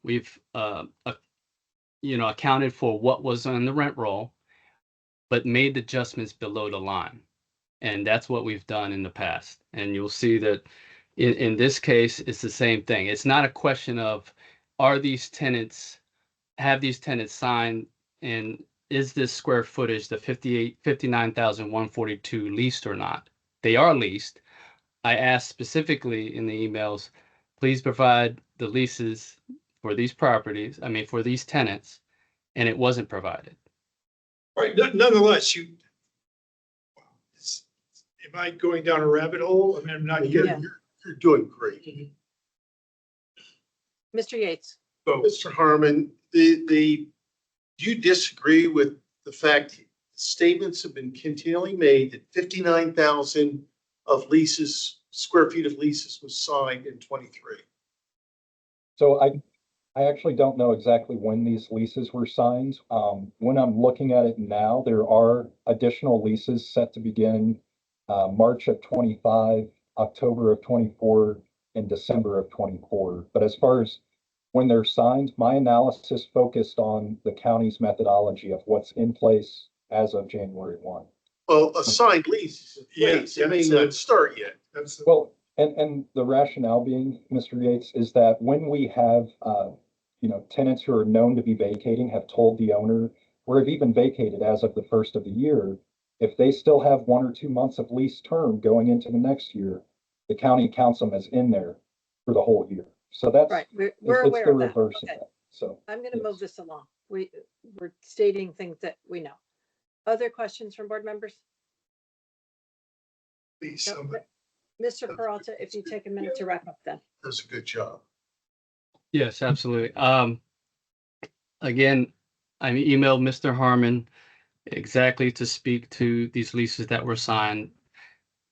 We've accounted for what was on the rent roll, but made adjustments below the line. And that's what we've done in the past. And you'll see that in this case, it's the same thing. It's not a question of have these tenants signed, and is this square footage, the 59,142 leased or not? They are leased. I asked specifically in the emails, please provide the leases for these properties, for these tenants, and it wasn't provided. Right, nonetheless, am I going down a rabbit hole? I mean, I'm not Yeah. You're doing great. Mr. Yates. So, Mr. Harmon, do you disagree with the fact statements have been continually made that 59,000 of leases, square feet of leases was signed in 23? So I actually don't know exactly when these leases were signed. When I'm looking at it now, there are additional leases set to begin March of 25, October of 24, and December of 24. But as far as when they're signed, my analysis focused on the county's methodology of what's in place as of January 1. Well, a signed lease is in place. It may not start yet. Well, and the rationale being, Mr. Yates, is that when we have, tenants who are known to be vacating have told the owner, or have even vacated as of the first of the year, if they still have 1 or 2 months of lease term going into the next year, the county counts them as in there for the whole year. So that's, Right, we're it's aware the of that. reverse of Okay. that. So I'm going to yes. move this along. We're stating things that we know. Other questions from board members? Please, No. somebody. Mr. Peralta, if you take a minute to wrap up then. Does a good job. Yes, absolutely. Again, I emailed Mr. Harmon exactly to speak to these leases that were signed.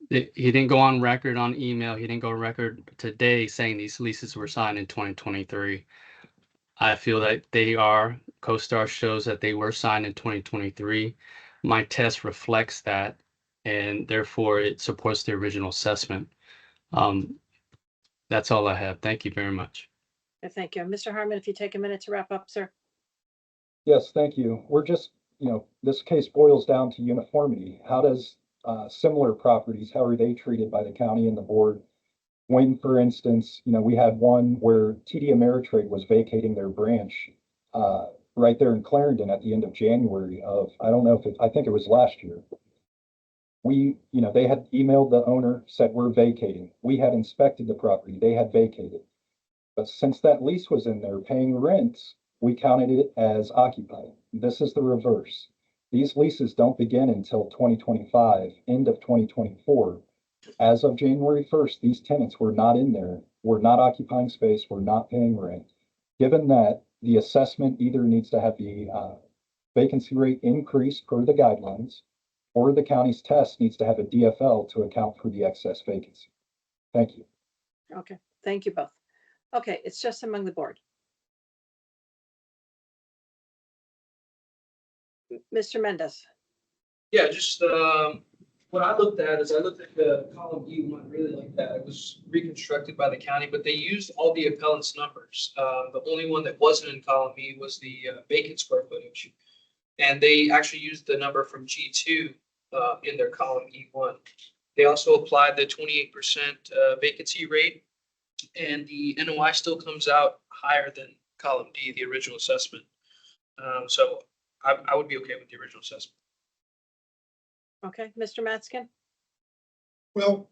He didn't go on record on email. He didn't go on record today saying these leases were signed in 2023. I feel that they are, CoStar shows that they were signed in 2023. My test reflects that, and therefore it supports the original assessment. That's all I have. Thank you very much. Thank you. Mr. Harmon, if you take a minute to wrap up, sir. Yes, thank you. We're just, this case boils down to uniformity. How does similar properties, how are they treated by the county and the board? When, for instance, we had one where TD Ameritrade was vacating their branch right there in Clarendon at the end of January of, I think it was last year. They had emailed the owner, said we're vacating. We had inspected the property, they had vacated. But since that lease was in there paying rent, we counted it as occupied. This is the reverse. These leases don't begin until 2025, end of 2024. As of January 1st, these tenants were not in there, were not occupying space, were not paying rent. Given that, the assessment either needs to have the vacancy rate increased per the guidelines, or the county's test needs to have a DFL to account for the excess vacancy. Thank you. Okay, thank you both. Okay, it's just among the board. Mr. Mendez. Yeah, just what I looked at is I looked at the column E1 really like that. It was reconstructed by the county, but they used all the appellant's numbers. The only one that wasn't in column E was the vacant square footage. And they actually used the number from G2 in their column E1. They also applied the 28% vacancy rate, and the NOI still comes out higher than column D, the original assessment. So I would be okay with the original assessment. Okay, Mr. Matskin. Well,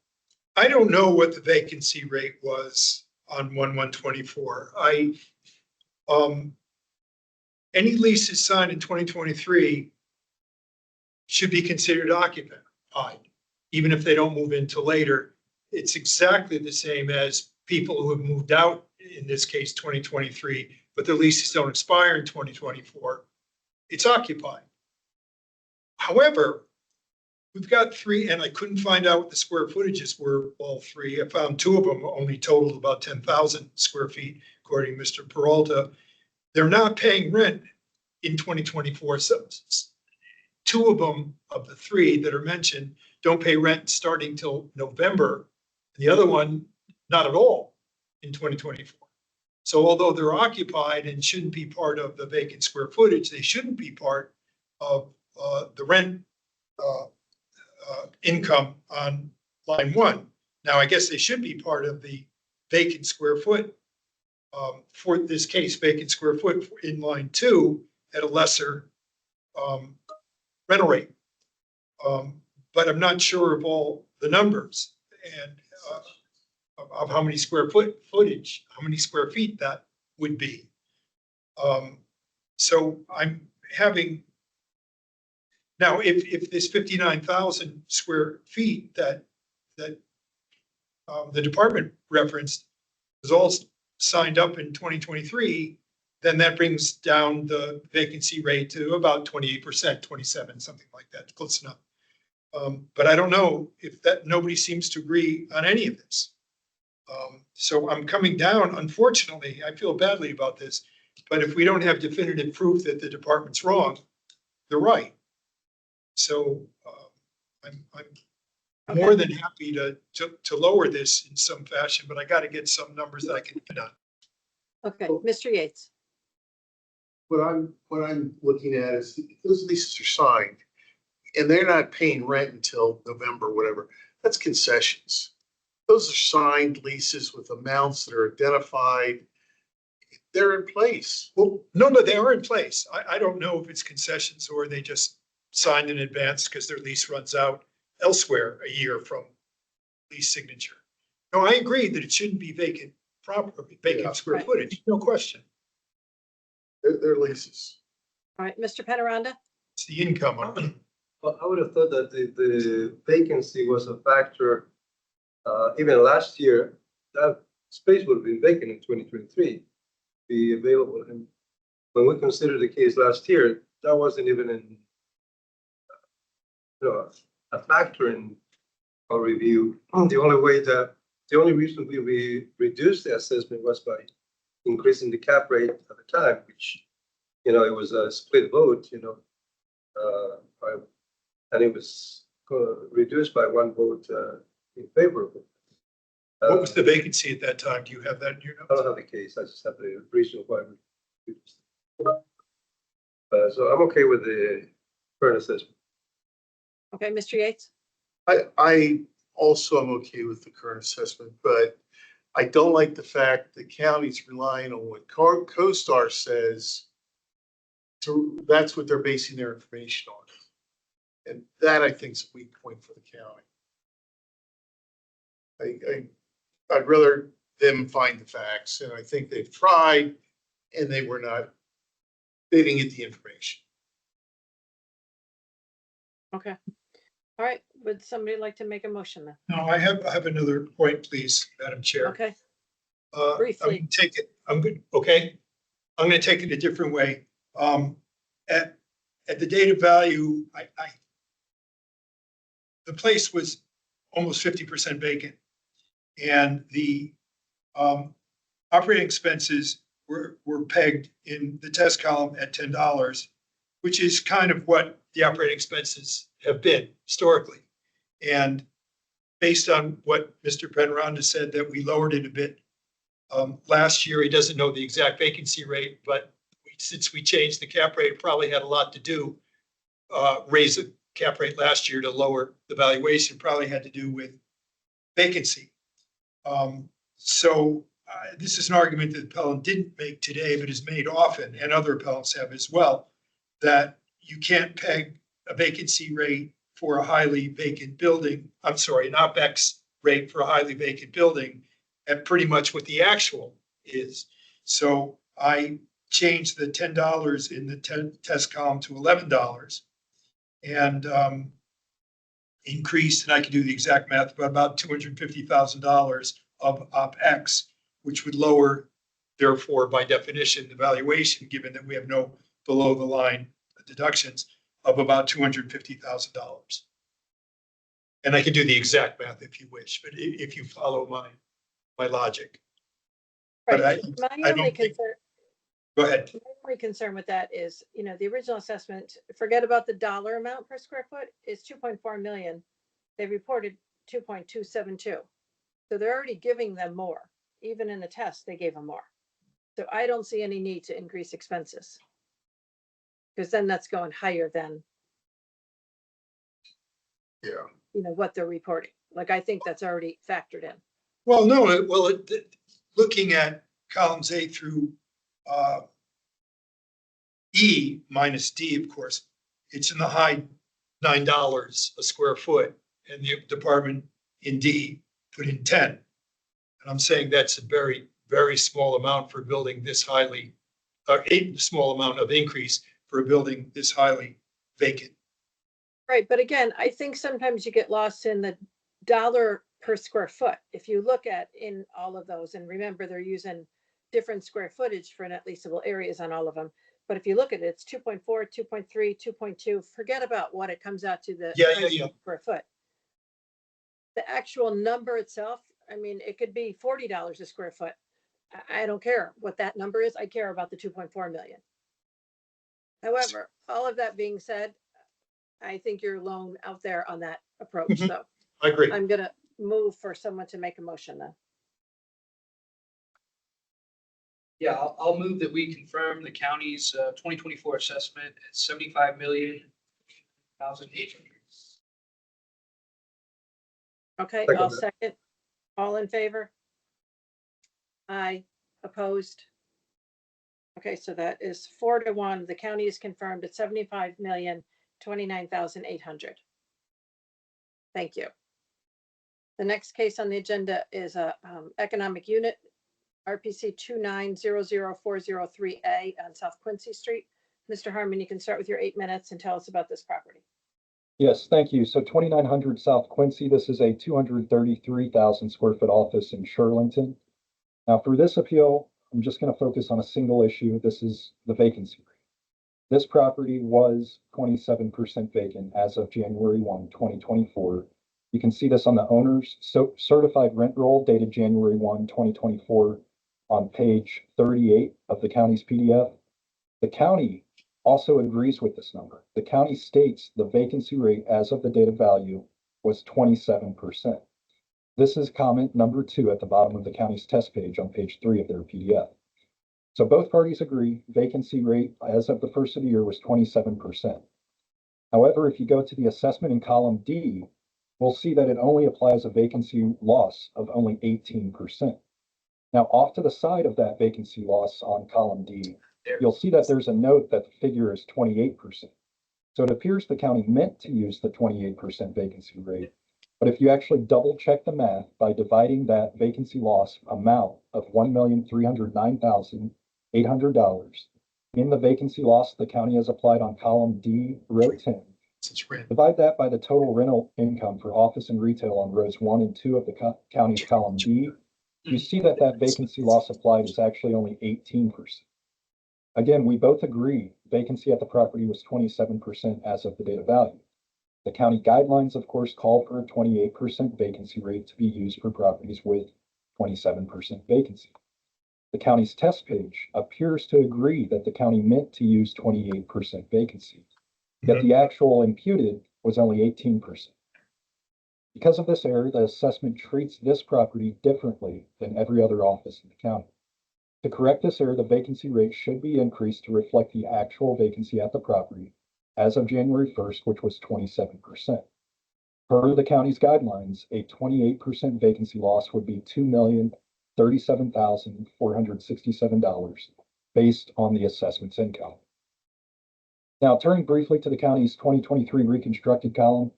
I don't know what the vacancy rate was on 1/1/24. Any leases signed in 2023 should be considered occupied, even if they don't move in till later. It's exactly the same as people who have moved out, in this case, 2023, but their leases don't expire in 2024. It's occupied. However, we've got 3, and I couldn't find out what the square footages were, all 3. I found 2 of them only totaled about 10,000 square feet, according to Mr. Peralta. They're not paying rent in 2024. So 2 of them, of the 3 that are mentioned, don't pay rent starting till November. The other one, not at all in 2024. So although they're occupied and shouldn't be part of the vacant square footage, they shouldn't be part of the rent income on line 1. Now, I guess they should be part of the vacant square foot for this case, vacant square foot in line 2 at a lesser rental rate. But I'm not sure of all the numbers. and of how many footage, how many square feet that would be. So I'm having, now if this 59,000 square feet that the department referenced was all signed up in 2023, then that brings down the vacancy rate to about 28%, 27, something like that, close enough. But I don't know if that, nobody seems to agree on any of this. So I'm coming down, unfortunately, I feel badly about this, but if we don't have definitive proof that the department's wrong, they're right. So I'm more than happy to lower this in some fashion, but I got to get some numbers that I can put on. Okay, Mr. Yates. What I'm looking at is those leases are signed and they're not paying rent until November, whatever. That's concessions. Those are signed leases with amounts that are identified. They're in place. Well, no, they are in place. I don't know if it's concessions or they just signed in advance because their lease runs out elsewhere a year from lease signature. No, I agree that it shouldn't be vacant property, vacant square Right. footage, no question. They're leases. All right, Mr. Penaranda? It's the income on it. Well, I would have thought that the vacancy was a factor. Even last year, that space would have been vacant in 2023, be available. And when we considered the case last year, that wasn't even a factor in our review. The only reason we reduced the assessment was by increasing the cap rate at the time, which, it was a split vote, and it was reduced by one vote in favor of it. What was the vacancy at that time? Do you have that in your I don't notes? have the case, I just have the reason why we reduced it. So I'm okay with the current assessment. Okay, Mr. Yates? I also am okay with the current assessment, but I don't like the fact the county's relying on what CoStar says. That's what they're basing their information on. And that I think is a weak point for the county. I'd rather them find the facts, and I think they've tried and they didn't get the information. Okay. All right, would somebody like to make a motion then? No, I have another point, please, Madam Chair. Okay, I'm briefly. gonna take it, I'm good, okay? I'm gonna take it a different way. At the date of value, the place was almost 50% vacant. And the operating expenses were pegged in the test column at $10, which is kind of what the operating expenses have been historically. And based on what Mr. Penaranda said, that we lowered it a bit last year, he doesn't know the exact vacancy rate, but since we changed the cap rate, it probably had a lot to do. Raise the cap rate last year to lower the valuation probably had to do with vacancy. So this is an argument that the appellant didn't make today, but is made often, and other appellants have as well, that you can't peg a vacancy rate for a highly vacant building. I'm sorry, an OpEx rate for a highly vacant building at pretty much what the actual is. So I changed the $10 in the test column to $11 and increased, and I can do the exact math, but about $250,000 of OpEx, which would lower, therefore, by definition, the valuation, given that we have no below the line deductions of about $250,000. And I can do the exact math if you wish, but if you follow my logic. But Right. I My don't only think- concern, Go ahead. my only concern with that is, the original assessment, forget about the dollar amount per square foot, is 2.4 million. They reported 2.272. So they're already giving them more. Even in the test, they gave them more. So I don't see any need to increase expenses. Because then that's going higher than, Yeah. what they're reporting. Like, I think that's already factored in. Well, no, looking at columns A through E minus D, of course, it's in the high $9 a square foot. And the department in D put in 10. And I'm saying that's a very, very small amount for building this highly, a small amount of increase for a building this highly vacant. Right, but again, I think sometimes you get lost in the dollar per square foot. If you look at in all of those, and remember, they're using different square footage for net leasable areas on all of them. But if you look at it, it's 2.4, 2.3, 2.2. Forget about what it comes out to the Yeah. square foot. The actual number itself, I mean, it could be $40 a square foot. I don't care what that number is. I care about the 2.4 million. However, all of that being said, I think you're alone out there on that approach. Mhm. So I agree. I'm gonna move for someone to make a motion then. Yeah, I'll move that we confirm the county's 2024 assessment at 75,000,800. Okay, Second I'll that. second. All in favor? Aye. Opposed? Okay, so that is 4-1. The county is confirmed at 75,029,800. Thank you. The next case on the agenda is a economic unit, RPC 2900403A on South Quincy Street. Mr. Harmon, you can start with your 8 minutes and tell us about this property. Yes, thank you. So 2900 South Quincy, this is a 233,000 square foot office in Arlington. Now for this appeal, I'm just going to focus on a single issue. This is the vacancy rate. This property was 27% vacant as of January 1, 2024. You can see this on the owner's certified rent roll dated January 1, 2024 on page 38 of the county's PDF. The county also agrees with this number. The county states the vacancy rate as of the date of value was 27%. This is comment number 2 at the bottom of the county's test page on page 3 of their PDF. So both parties agree vacancy rate as of the first of the year was 27%. However, if you go to the assessment in column D, we'll see that it only applies a vacancy loss of only 18%. Now off to the side of that vacancy loss on column D, you'll see that there's a note that the figure is 28%. So it appears the county meant to use the 28% vacancy rate. But if you actually double check the math by dividing that vacancy loss amount of $1,309,800 in the vacancy loss the county has applied on column D, row 10, divide that by the total rental income for office and retail on rows 1 and 2 of the county's column D, you see that that vacancy loss applied is actually only 18%. Again, we both agree vacancy at the property was 27% as of the date of value. The county guidelines, of course, call for a 28% vacancy rate to be used for properties with 27% vacancy. The county's test page appears to agree that the county meant to use 28% vacancy, yet the actual imputed was only 18%. Because of this error, the assessment treats this property differently than every other office in the county. To correct this error, the vacancy rate should be increased to reflect the actual vacancy at the property as of January 1st, which was 27%. Per the county's guidelines, a 28% vacancy loss would be $2,037,467 based on the assessment's income. Now, turning briefly to the county's 2023 reconstructed column,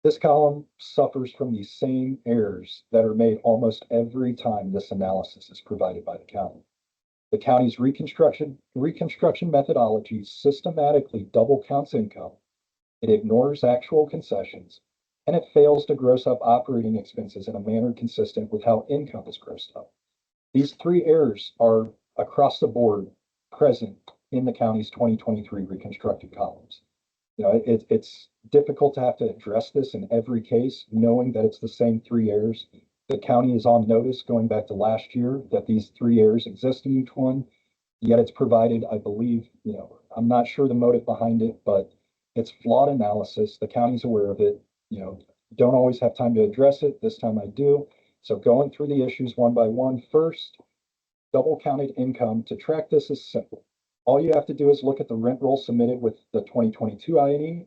this column suffers from the same errors that are made almost every time this analysis is provided by the county. The county's reconstruction methodology systematically double counts income, it ignores actual concessions, and it fails to gross up operating expenses in a manner consistent with how income is grossed up. These 3 errors are across the board present in the county's 2023 reconstructed columns. You know, it's difficult to have to address this in every case, knowing that it's the same 3 errors. The county is on notice going back to last year that these 3 errors exist in each one, yet it's provided, I believe, I'm not sure the motive behind it, but it's flawed analysis. The county's aware of it, don't always have time to address it. This time I do. So going through the issues one by one, first, double counted income. To track this is simple. All you have to do is look at the rent roll submitted with the 2022 INE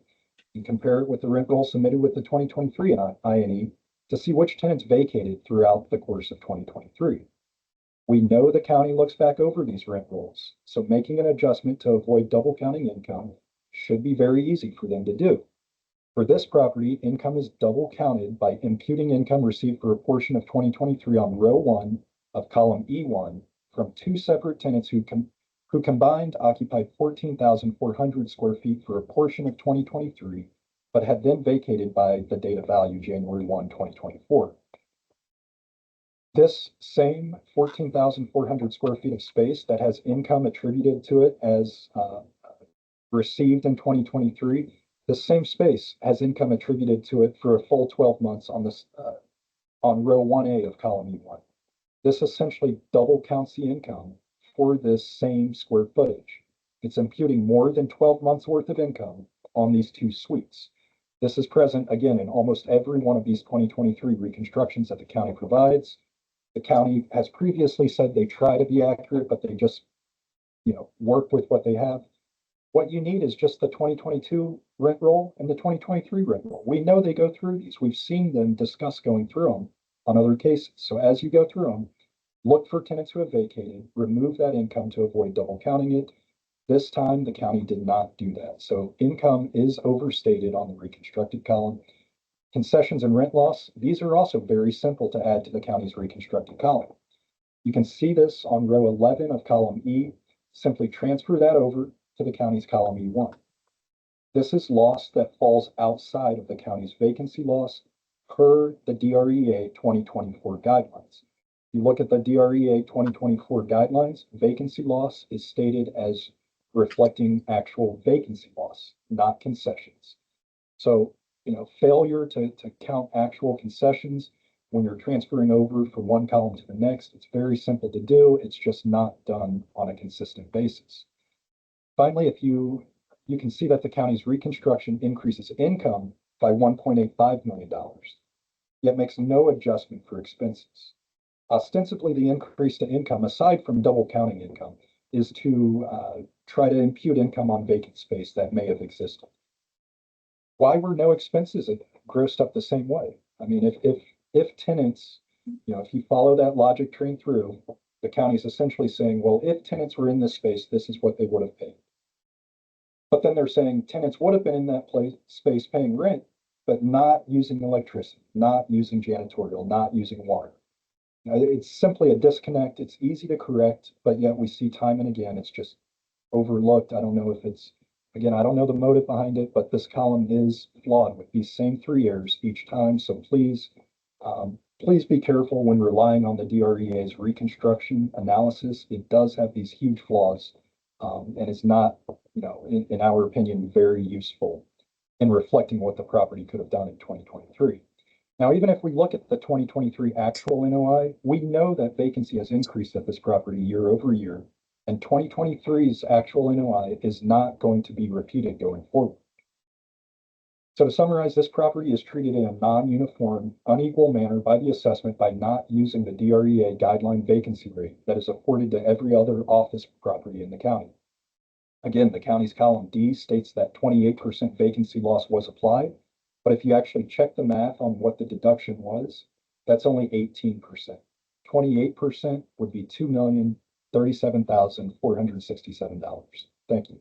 and compare it with the rent roll submitted with the 2023 INE to see which tenants vacated throughout the course of 2023. We know the county looks back over these rent rolls, so making an adjustment to avoid double counting income should be very easy for them to do. For this property, income is double counted by imputing income received for a portion of 2023 on row 1 of column E1 from two separate tenants who combined occupied 14,400 square feet for a portion of 2023, but had then vacated by the date of value, January 1, 2024. This same 14,400 square feet of space that has income attributed to it as received in 2023, the same space has income attributed to it for a full 12 months on this on row 1A of column E1. This essentially double counts the income for this same square footage. It's imputing more than 12 months worth of income on these two suites. This is present again in almost every one of these 2023 reconstructions that the county provides. The county has previously said they try to be accurate, but they just, work with what they have. What you need is just the 2022 rent roll and the 2023 rent roll. We know they go through these. We've seen them discuss going through them on other cases. So as you go through them, look for tenants who have vacated, remove that income to avoid double counting it. This time, the county did not do that. So income is overstated on the reconstructed column. Concessions and rent loss, these are also very simple to add to the county's reconstructed column. You can see this on row 11 of column E. Simply transfer that over to the county's column E1. This is loss that falls outside of the county's vacancy loss per the DREA 2024 guidelines. You look at the DREA 2024 guidelines, vacancy loss is stated as reflecting actual vacancy loss, not concessions. So, failure to count actual concessions when you're transferring over from one column to the next, it's very simple to do. It's just not done on a consistent basis. Finally, if you can see that the county's reconstruction increases income by $1.85 million, yet makes no adjustment for expenses. Ostensibly, the increase to income, aside from double counting income, is to try to impute income on vacant space that may have existed. Why were no expenses grossed up the same way? I mean, if tenants, if you follow that logic train through, the county is essentially saying, well, if tenants were in this space, this is what they would have paid. But then they're saying tenants would have been in that space paying rent, but not using electricity, not using janitorial, not using water. It's simply a disconnect. It's easy to correct, but yet we see time and again, it's just overlooked. I don't know if it's, again, I don't know the motive behind it, but this column is flawed with these same 3 errors each time. So please be careful when relying on the DREA's reconstruction analysis. It does have these huge flaws and is not, in our opinion, very useful in reflecting what the property could have done in 2023. Now, even if we look at the 2023 actual NOI, we know that vacancy has increased at this property year over year, and 2023's actual NOI is not going to be repeated going forward. So to summarize, this property is treated in a non-uniform, unequal manner by the assessment by not using the DREA guideline vacancy rate that is afforded to every other office property in the county. Again, the county's column D states that 28% vacancy loss was applied, but if you actually check the math on what the deduction was, that's only 18%. 28% would be $2,037,467. Thank you.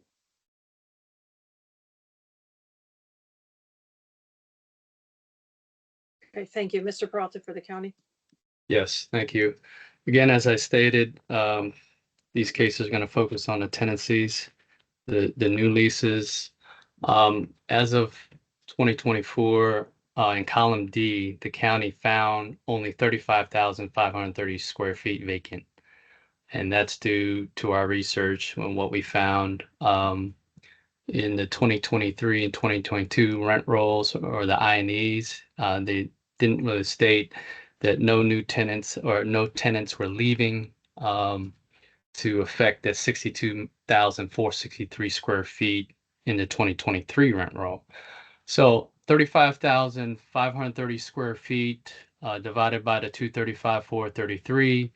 Okay, thank you. Mr. Peralta for the county. Yes, thank you. Again, as I stated, these cases are going to focus on the tenancies, the new leases. As of 2024, in column D, the county found only 35,530 square feet vacant. And that's due to our research and what we found in the 2023 and 2022 rent rolls or the INEs. They didn't really state that no new tenants or no tenants were leaving to affect that 62,463 square feet in the 2023 rent roll. So 35,530 square feet divided by the 235,433.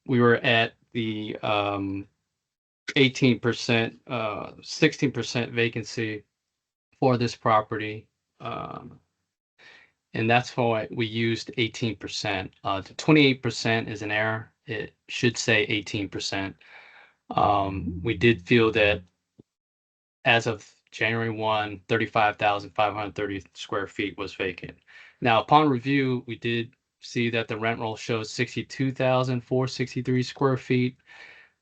We were at the 18%, 16% vacancy for this property. And that's why we used 18%. The 28% is an error. It should say 18%. We did feel that as of January 1, 35,530 square feet was vacant. Now, upon review, we did see that the rent roll shows 62,463 square feet.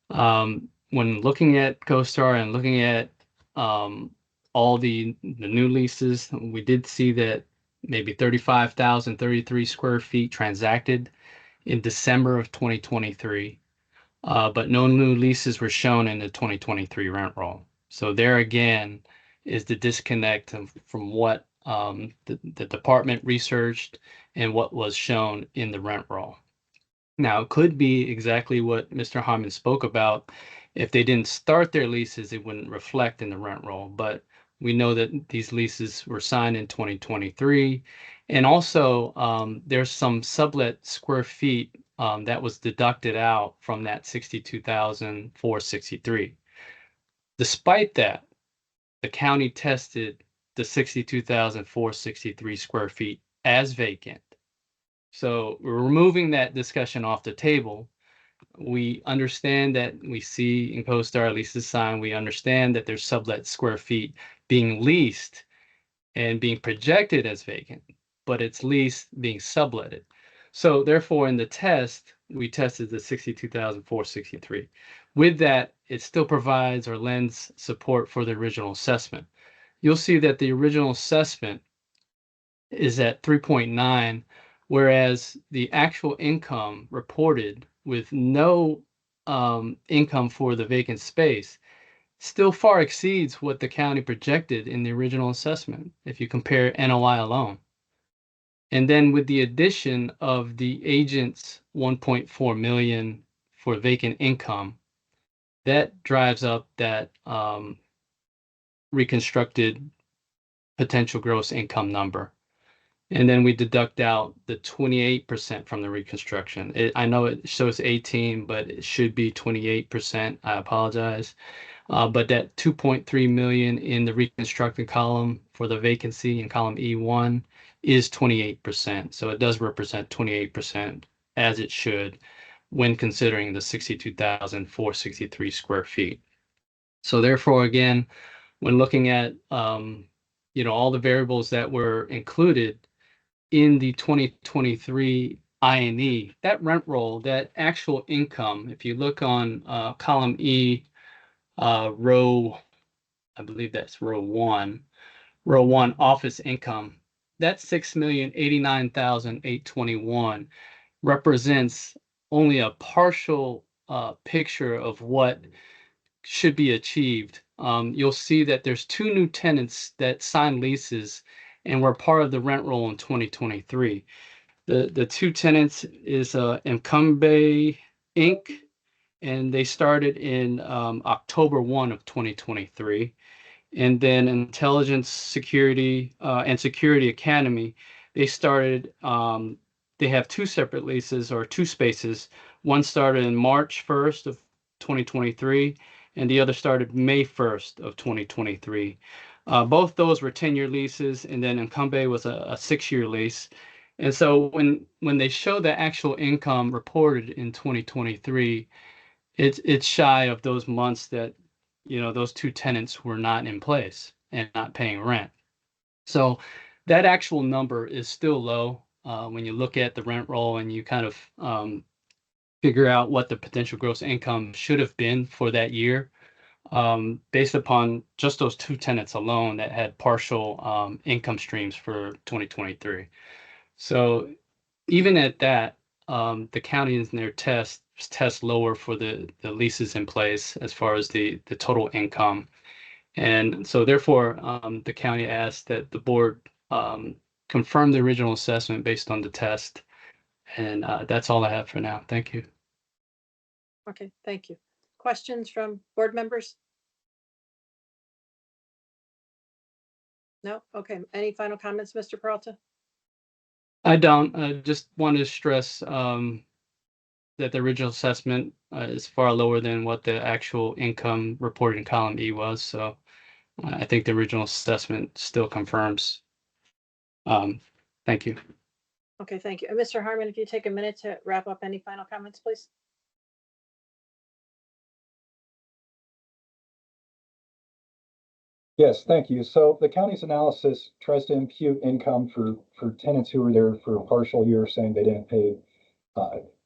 When looking at CoStar and looking at all the new leases, we did see that maybe 35,033 square feet transacted in December of 2023, but no new leases were shown in the 2023 rent roll. So there again is the disconnect from what the department researched and what was shown in the rent roll. Now, it could be exactly what Mr. Harmon spoke about. If they didn't start their leases, it wouldn't reflect in the rent roll. But we know that these leases were signed in 2023. And also, there's some sublet square feet that was deducted out from that 62,463. Despite that, the county tested the 62,463 square feet as vacant. So we're removing that discussion off the table. We understand that we see in CoStar leases signed, we understand that there's sublet square feet being leased and being projected as vacant, but it's leased being subletted. So therefore, in the test, we tested the 62,463. With that, it still provides or lends support for the original assessment. You'll see that the original assessment is at 3.9, whereas the actual income reported with no income for the vacant space still far exceeds what the county projected in the original assessment if you compare NOI alone. And then with the addition of the agent's 1.4 million for vacant income, that drives up that reconstructed potential gross income number. And then we deduct out the 28% from the reconstruction. I know it shows 18, but it should be 28%. I apologize. But that 2.3 million in the reconstructed column for the vacancy in column E1 is 28%. So it does represent 28% as it should when considering the 62,463 square feet. So therefore, again, when looking at all the variables that were included in the 2023 INE, that rent roll, that actual income, if you look on column E, row, I believe that's row one office income, that 6,089,821 represents only a partial picture of what should be achieved. You'll see that there's two new tenants that signed leases and were part of the rent roll in 2023. The two tenants is Incumbe Inc., and they started in October 1 of 2023. And then Intelligence Security and Security Academy, they started, they have two separate leases or two spaces. One started in March 1st of 2023, and the other started May 1st of 2023. Both those were 10-year leases, and then Incumbe was a 6-year lease. And so when they show the actual income reported in 2023, it's shy of those months that those two tenants were not in place and not paying rent. So that actual number is still low when you look at the rent roll and you kind of figure out what the potential gross income should have been for that year, based upon just those two tenants alone that had partial income streams for 2023. So even at that, the county in their test lower for the leases in place as far as the total income. And so therefore, the county asked that the board confirm the original assessment based on the test. And that's all I have for now. Thank you. Okay, thank you. Questions from board members? No? Okay, any final comments, Mr. Peralta? I don't. I just want to stress that the original assessment is far lower than what the actual income reported in column E was. So I think the original assessment still confirms. Thank you. Okay, thank you. And Mr. Harmon, if you take a minute to wrap up any final comments, please. Yes, thank you. So the county's analysis tries to impute income for tenants who were there for a partial year, saying they didn't pay,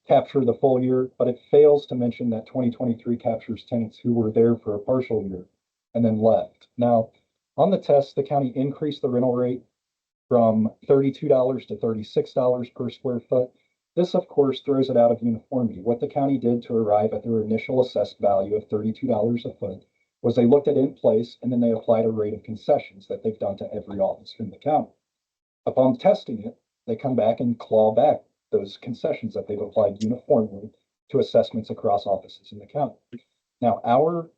capture the full year, but it fails to mention that 2023 captures tenants who were there for a partial year and then left. Now, on the test, the county increased the rental rate from $32 to $36 per square foot. This, of course, throws it out of uniformity. What the county did to arrive at their initial assessed value of $32 a foot was they looked at in place and then they applied a rate of concessions that they've done to every office in the county. Upon testing it, they come back and claw back those concessions that they've applied uniformly to assessments across offices in the county. Now, our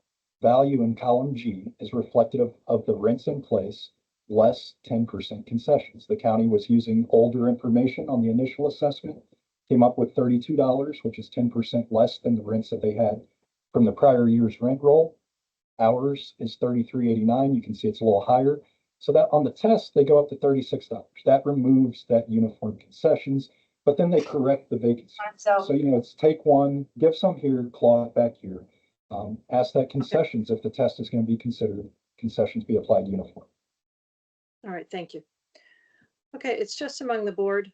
value in column G is reflective of the rents in place less 10% concessions. The county was using older information on the initial assessment, came up with $32, which is 10% less than the rents that they had from the prior year's rent roll. Ours is $33.89. You can see it's a little higher. So that on the test, they go up to $36. That removes that uniform concessions, but then they correct the vacancy. So, it's take one, give some here, claw it back here. Ask that concessions, if the test is going to be considered, concessions be applied uniform. All right, thank you. Okay, it's just among the board.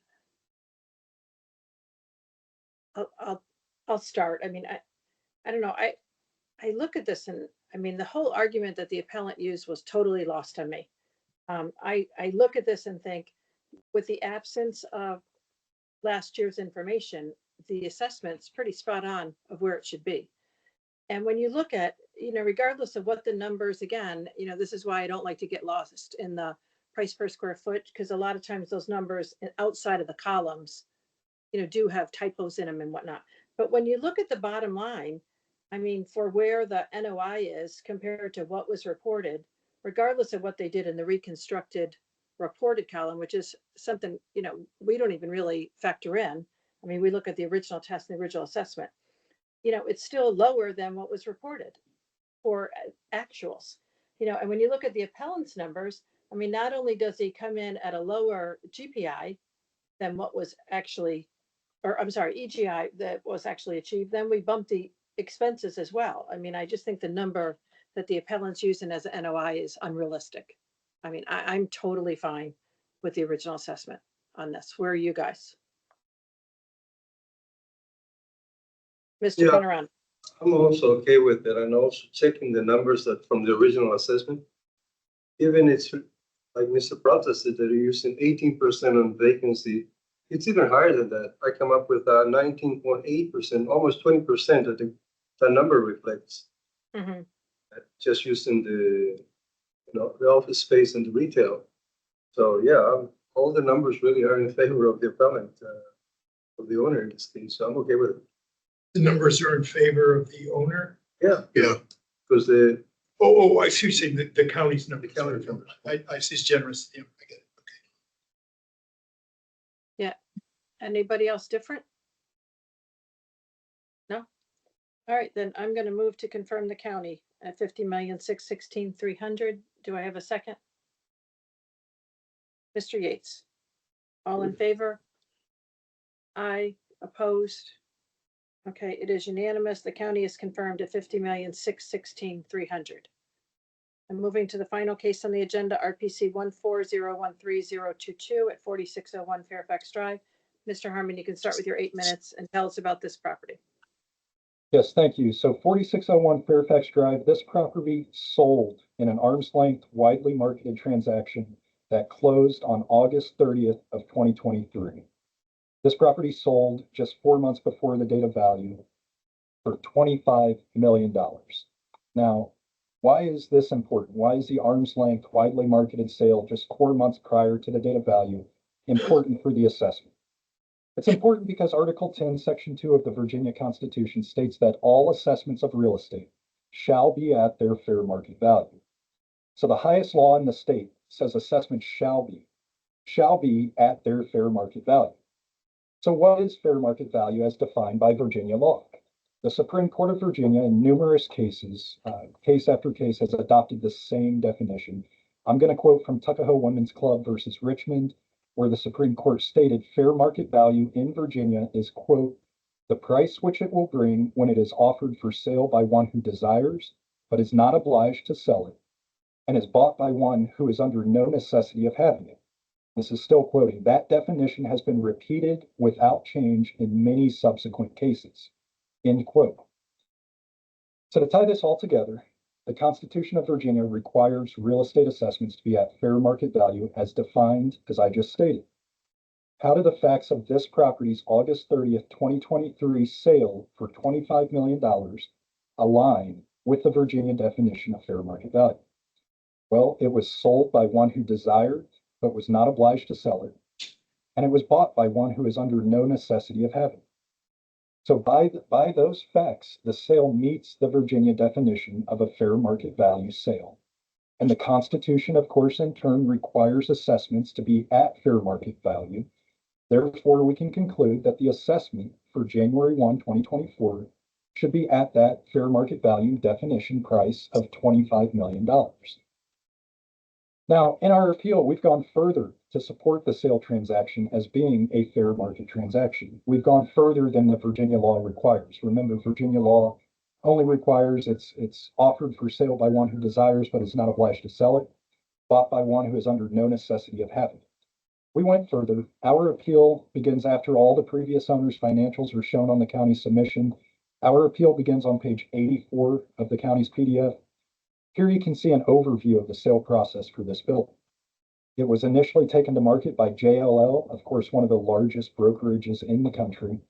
I'll start. I mean, I don't know. I look at this and I mean, the whole argument that the appellant used was totally lost on me. I look at this and think, with the absence of last year's information, the assessment's pretty spot on of where it should be. And when you look at, regardless of what the numbers, again, this is why I don't like to get lost in the price per square foot, because a lot of times those numbers outside of the columns, do have typos in them and whatnot. But when you look at the bottom line, I mean, for where the NOI is compared to what was reported, regardless of what they did in the reconstructed reported column, which is something, we don't even really factor in. I mean, we look at the original test and the original assessment, it's still lower than what was reported for actuals, and when you look at the appellant's numbers, I mean, not only does he come in at a lower GPI than what was actually, or I'm sorry, EGI that was actually achieved, then we bumped the expenses as well. I mean, I just think the number that the appellant's using as an NOI is unrealistic. I mean, I'm totally fine with the original assessment on this. Where are you guys? Mr. Yeah. Panorama. I'm also okay with it. And also checking the numbers that from the original assessment. Even it's like Mr. Prata said, that you're using 18% on vacancy. It's even higher than that. I come up with 19.8%, almost 20% that the number reflects. Mm-hmm. Just using the office space and the retail. So yeah, all the numbers really are in favor of the appellant, of the owner in this case. So I'm okay with it. The numbers are in favor of the owner? Yeah. Yeah. Because the I see you saying the county's numbers. The county's numbers. I see it's generous. Yeah, I get it. Okay. Anybody else different? No? All right, then I'm going to move to confirm the county at 50,616,300. Do I have a second? Mr. Yates. All in favor? Aye. Opposed? Okay, it is unanimous. The county is confirmed at 50,616,300. I'm moving to the final case on the agenda, RPC 140130022 at 4601 Fairfax Drive. Mr. Harmon, you can start with your 8 minutes and tell us about this property. Yes, thank you. So 4601 Fairfax Drive, this property sold in an arm's length, widely marketed transaction that closed on August 30th of 2023. This property sold just 4 months before the date of value for $25 million. Now, why is this important? Why is the arm's length, widely marketed sale just 4 months prior to the date of value important for the assessment? It's important because Article 10, Section 2 of the Virginia Constitution states that all assessments of real estate shall be at their fair market value. So the highest law in the state says assessments shall be at their fair market value. So what is fair market value as defined by Virginia law? The Supreme Court of Virginia in numerous cases, case after case, has adopted the same definition. I'm going to quote from Tuckahoe Women's Club versus Richmond, where the Supreme Court stated fair market value in Virginia is, quote, the price which it will bring when it is offered for sale by one who desires, but is not obliged to sell it, and is bought by one who is under no necessity of having it. This is still quoting. That definition has been repeated without change in many subsequent cases. End quote. So to tie this all together, the Constitution of Virginia requires real estate assessments to be at fair market value as defined, as I just stated. How do the facts of this property's August 30th, 2023 sale for $25 million align with the Virginia definition of fair market value? Well, it was sold by one who desired but was not obliged to sell it, and it was bought by one who is under no necessity of having it. So by those facts, the sale meets the Virginia definition of a fair market value sale. And the Constitution, of course, in turn requires assessments to be at fair market value. Therefore, we can conclude that the assessment for January 1, 2024 should be at that fair market value definition price of $25 million. Now, in our appeal, we've gone further to support the sale transaction as being a fair market transaction. We've gone further than the Virginia law requires. Remember, Virginia law only requires it's offered for sale by one who desires but is not obliged to sell it, bought by one who is under no necessity of having it. We went further. Our appeal begins after all the previous owners' financials are shown on the county submission. Our appeal begins on page 84 of the county's PDF. Here you can see an overview of the sale process for this building. It was initially taken to market by JLL, of course, one of the largest brokerages in the country.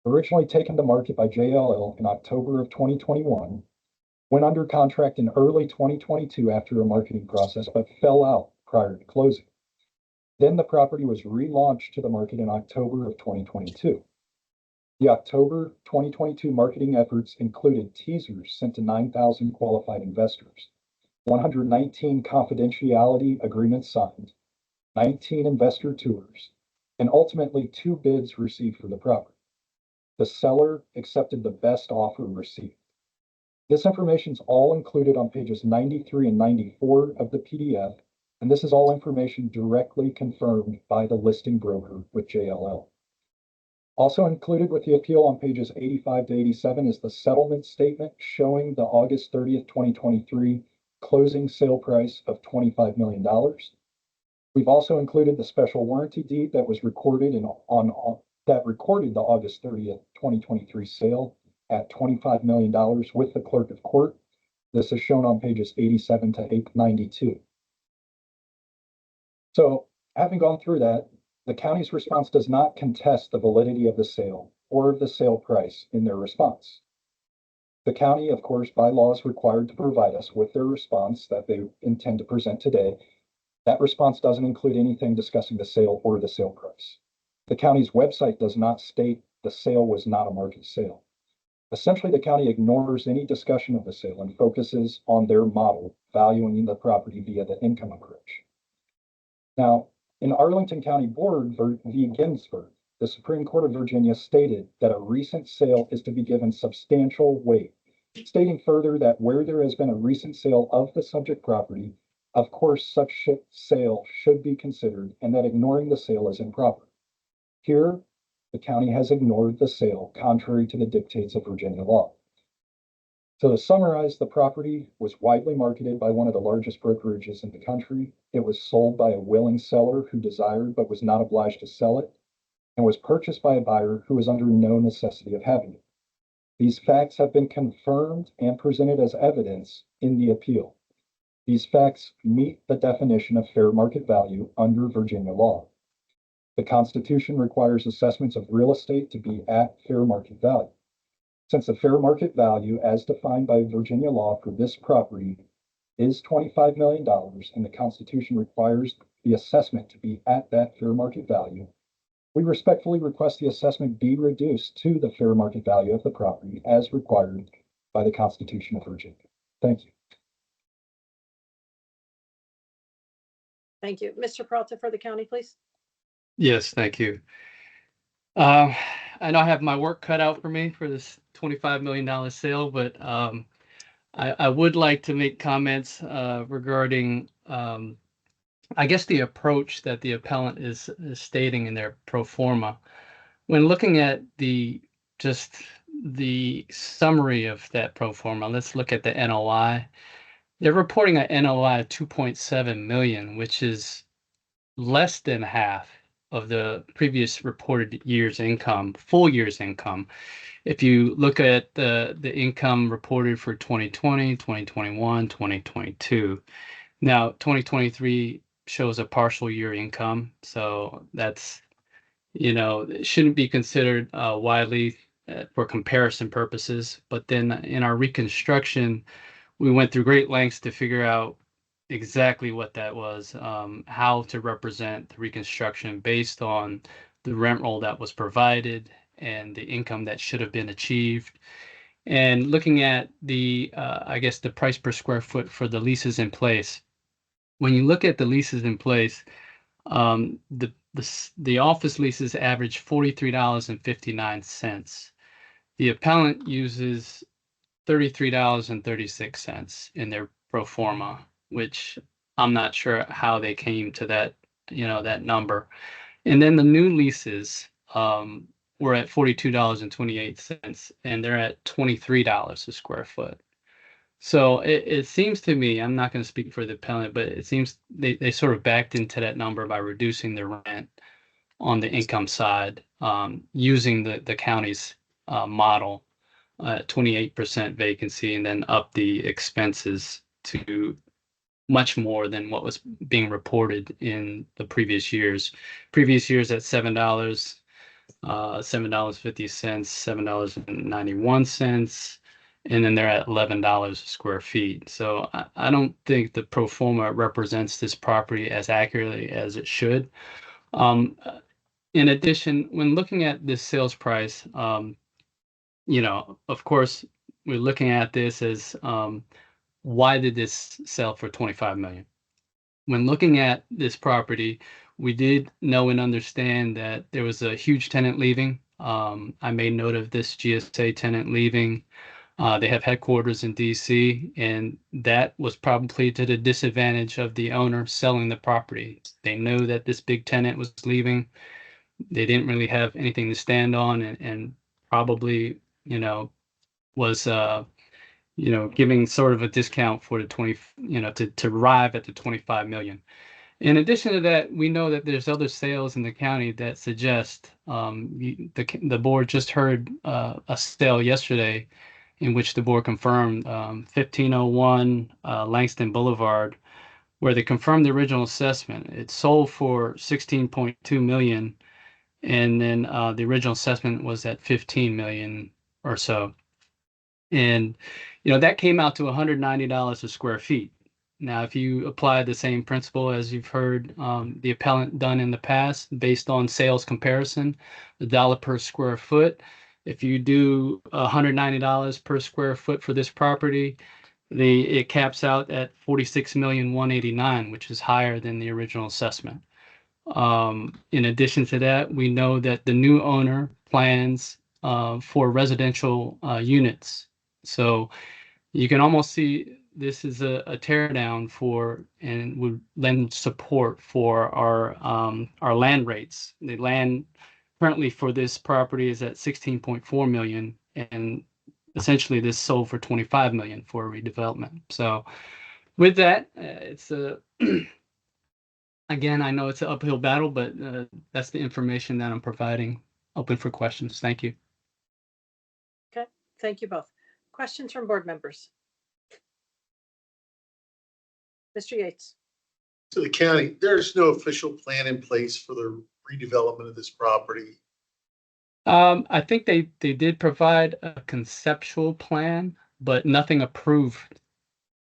Originally taken to market by JLL in October of 2021, went under contract in early 2022 after a marketing process, but fell out prior to closing. Then the property was relaunched to the market in October of 2022. The October 2022 marketing efforts included teasers sent to 9,000 qualified investors, 119 confidentiality agreements signed, 19 investor tours, and ultimately 2 bids received for the property. The seller accepted the best offer received. This information is all included on pages 93 and 94 of the PDF, and this is all information directly confirmed by the listing broker with JLL. Also included with the appeal on pages 85 to 87 is the settlement statement showing the August 30th, 2023 closing sale price of $25 million. We've also included the special warranty deed that was recorded that recorded the August 30th, 2023 sale at $25 million with the clerk of court. This is shown on pages 87 to 92. So having gone through that, the county's response does not contest the validity of the sale or of the sale price in their response. The county, of course, by law is required to provide us with their response that they intend to present today. That response doesn't include anything discussing the sale or the sale price. The county's website does not state the sale was not a market sale. Essentially, the county ignores any discussion of the sale and focuses on their model, valuing the property via the income approach. Now, in Arlington County Board v. Ginsburg, the Supreme Court of Virginia stated that a recent sale is to be given substantial weight, stating further that where there has been a recent sale of the subject property, of course, such sale should be considered and that ignoring the sale is improper. Here, the county has ignored the sale contrary to the dictates of Virginia law. So to summarize, the property was widely marketed by one of the largest brokerages in the country. It was sold by a willing seller who desired but was not obliged to sell it, and was purchased by a buyer who was under no necessity of having it. These facts have been confirmed and presented as evidence in the appeal. These facts meet the definition of fair market value under Virginia law. The Constitution requires assessments of real estate to be at fair market value. Since the fair market value as defined by Virginia law for this property is $25 million and the Constitution requires the assessment to be at that fair market value, we respectfully request the assessment be reduced to the fair market value of the property as required by the Constitution of Virginia. Thank you. Thank you. Mr. Peralta for the county, please. Yes, thank you. I know I have my work cut out for me for this $25 million sale, but I would like to make comments regarding, I guess, the approach that the appellant is stating in their pro forma. When looking at just the summary of that pro forma, let's look at the NOI. they're reporting an NOI of 2.7 million, which is less than half of the previous reported year's income, full year's income. If you look at the income reported for 2020, 2021, 2022, now 2023 shows a partial year income. So that's, it shouldn't be considered widely for comparison purposes. But then in our reconstruction, we went through great lengths to figure out exactly what that was, how to represent the reconstruction based on the rent roll that was provided and the income that should have been achieved. And looking at the, I guess, the price per square foot for the leases in place. When you look at the leases in place, the office leases average $43.59. The appellant uses $33.36 in their pro forma, which I'm not sure how they came to that, that number. And then the new leases were at $42.28, and they're at $23 a square foot. So it seems to me, I'm not going to speak for the appellant, but it seems they sort of backed into that number by reducing the rent on the income side, using the county's model, 28% vacancy, and then up the expenses to much more than what was being reported in the previous years. Previous years at $7, $7.50, $7.91, and then they're at $11 a square feet. So I don't think the pro forma represents this property as accurately as it should. In addition, when looking at this sales price, of course, we're looking at this as why did this sell for $25 million? When looking at this property, we did know and understand that there was a huge tenant leaving. I made note of this GSA tenant leaving. They have headquarters in DC, and that was probably to the disadvantage of the owner selling the property. They knew that this big tenant was leaving. They didn't really have anything to stand on, and probably, was giving sort of a discount for the 20, to arrive at the 25 million. In addition to that, we know that there's other sales in the county that suggest, the board just heard a sale yesterday in which the board confirmed 1501 Langston Boulevard, where they confirmed the original assessment. It sold for 16.2 million, and then the original assessment was at 15 million or so. And, that came out to $190 a square feet. Now, if you apply the same principle as you've heard the appellant done in the past, based on sales comparison, the dollar per square foot, if you do $190 per square foot for this property, it caps out at $46,189,000, which is higher than the original assessment. In addition to that, we know that the new owner plans for residential units. So you can almost see this is a teardown for, and would lend support for our land rates. The land currently for this property is at 16.4 million, and essentially this sold for 25 million for redevelopment. So with that, it's a again, I know it's an uphill battle, but that's the information that I'm providing. Open for questions. Thank you. Okay, thank you both. Questions from board members? Mr. Yates. To the county, there's no official plan in place for the redevelopment of this property. I think they did provide a conceptual plan, but nothing approved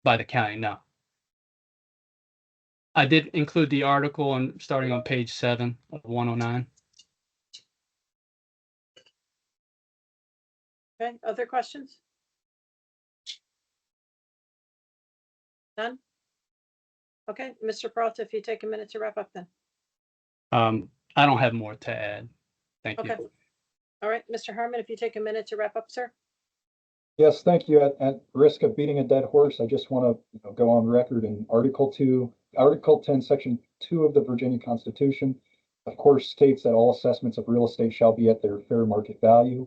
by the county. No. I did include the article on starting on page 7 of 109. Okay, other questions? None? Okay, Mr. Peralta, if you take a minute to wrap up then. I don't have more to add. Thank Okay. you. All right, Mr. Harmon, if you take a minute to wrap up, sir. Yes, thank you. At risk of beating a dead horse, I just want to go on record in Article 10, Section 2 of the Virginia Constitution, of course, states that all assessments of real estate shall be at their fair market value.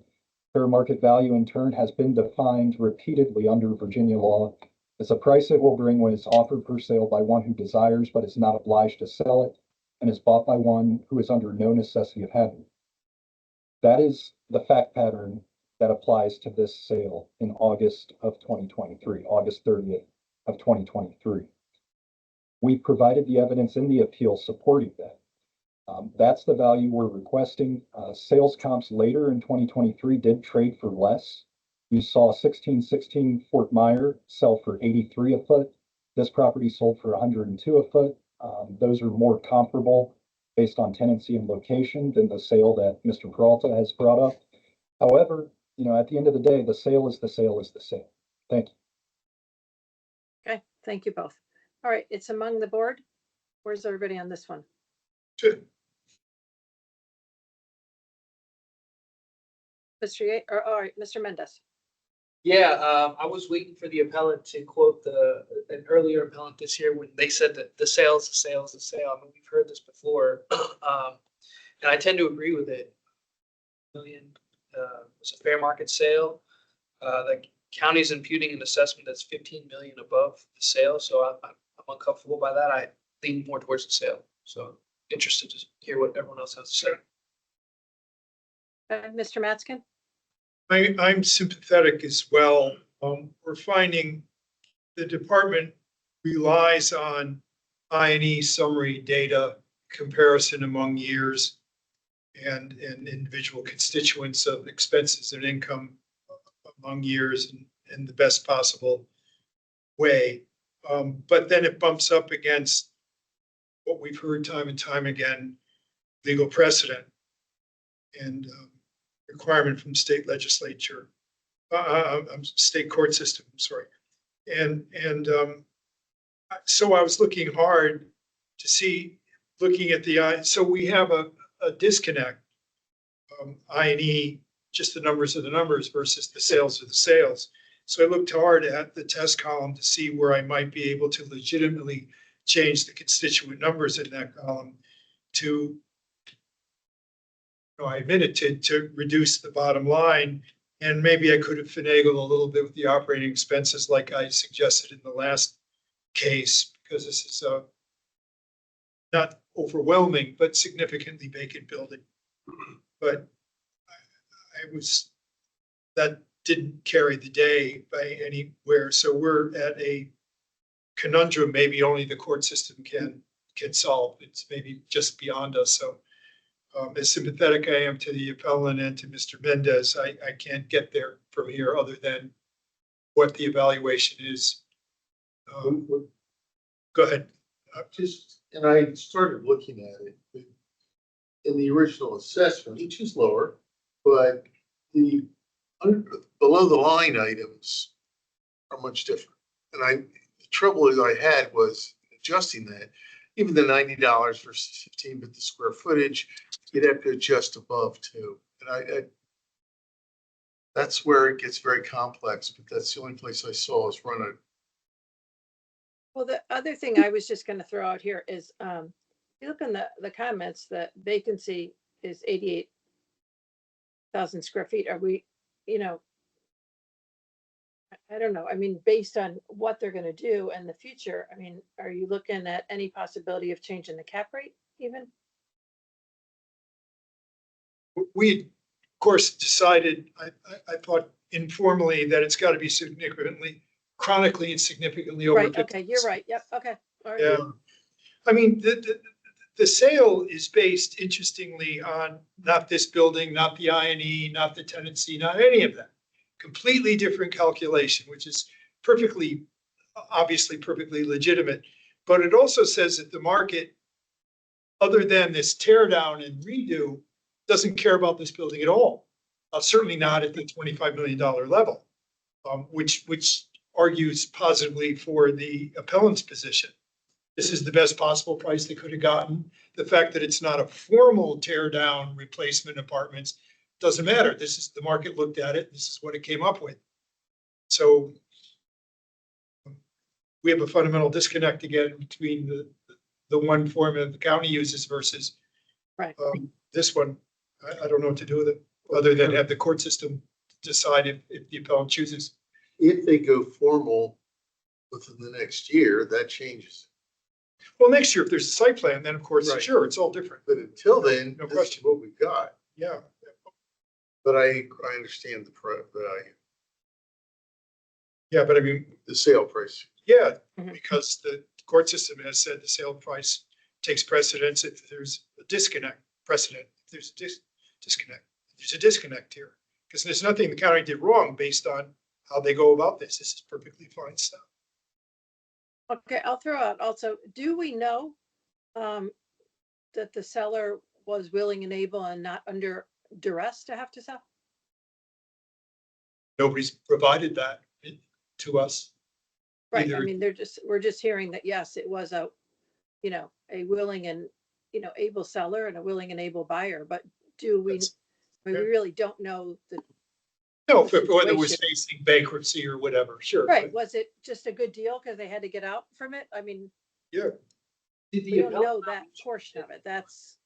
Fair market value, in turn, has been defined repeatedly under Virginia law It's a price it will bring when it's offered for sale by one who desires but is not obliged to sell it, and is bought by one who is under no necessity of having it. That is the fact pattern that applies to this sale in August of 2023, August 30th of 2023. We provided the evidence in the appeal supporting that. That's the value we're requesting. Sales comps later in 2023 did trade for less. You saw 1616 Fort Myer sell for 83 a foot. This property sold for 102 a foot. Those are more comparable based on tenancy and location than the sale that Mr. Peralta has brought up. However, at the end of the day, the sale is the sale is the sale. Thank you. Okay, thank you both. All right, it's among the board. Where's everybody on this one? Good. Mr. Yates, or all right, Mr. Mendez. Yeah, I was waiting for the appellant to quote an earlier appellant this year when they said that the sale is the sale is the sale. I mean, we've heard this before, and I tend to agree with it. Million was a fair market sale. The county's imputing an assessment that's 15 million above the sale, so I'm uncomfortable by that. I lean more towards the sale. So interested to hear what everyone else has to say. Mr. Matzkin? I'm sympathetic as well. We're finding the department relies on I&E summary data comparison among years and individual constituents of expenses and income among years in the best possible way. But then it bumps up against what we've heard time and time again, legal precedent and requirement from state legislature, state court system, I'm sorry. So I was looking hard to see, looking at so we have a disconnect. I&E, just the numbers of the numbers versus the sales of the sales. So I looked hard at the test column to see where I might be able to legitimately change the constituent numbers in that column to, I admitted to reduce the bottom line. And maybe I could have finagled a little bit with the operating expenses like I suggested in the last case, because this is not overwhelming, but significantly vacant building. But that didn't carry the day by anywhere. So we're at a conundrum maybe only the court system can solve. It's maybe just beyond us. So as sympathetic I am to the appellant and to Mr. Mendez, I can't get there from here other than what the evaluation is. Go ahead. And I started looking at it in the original assessment, which is lower, but the below the line items are much different. And the trouble that I had was adjusting that, even the $90 versus 15, but the square footage, you'd have to adjust above too. And that's where it gets very complex, but that's the only place I saw is run it. Well, the other thing I was just going to throw out here is, if you look in the comments, the vacancy is 88,000 square feet. Are we, I don't know. I mean, based on what they're going to do in the future, I mean, are you looking at any possibility of changing the cap rate even? We, of course, decided, I thought informally that it's got to be chronically and significantly over. Right, okay, you're right. Yep, okay. All right. Yeah. I mean, the sale is based, interestingly, on not this building, not the I&E, not the tenancy, not any of that. Completely different calculation, which is obviously perfectly legitimate. But it also says that the market, other than this tear down and redo, doesn't care about this building at all. Certainly not at the $25 million level, which argues positively for the appellant's position. This is the best possible price they could have gotten. The fact that it's not a formal tear down replacement apartments doesn't matter. This is the market looked at it. This is what it came up with. So we have a fundamental disconnect again between the one formula the county uses versus this one. I don't know what to do with it other than have the court system decide if the appellant chooses. If they go formal, within the next year, that changes. Well, next year, if there's a site plan, then of course, Right. sure, it's all different. But until then, No this is question. what we've got. Yeah. But I understand Yeah, but I mean, the sale price. yeah, Mhm. because the court system has said the sale price takes precedence if there's a disconnect, precedent, if there's a disconnect. There's a disconnect here, because there's nothing the county did wrong based on how they go about this. This is perfectly fine stuff. Okay, I'll throw out also, do we know that the seller was willing and able and not under duress to have to sell? Nobody's provided that to us. Right, I Either- mean, we're just hearing that, yes, it was a, a willing and, able seller and a willing and able buyer, but do we, That's- I mean, we really don't know the, No, the whether it was situation. facing bankruptcy or whatever, sure. right, was it just a good deal because they had to get out from it? I mean, Yeah, we don't know that portion of it, that's.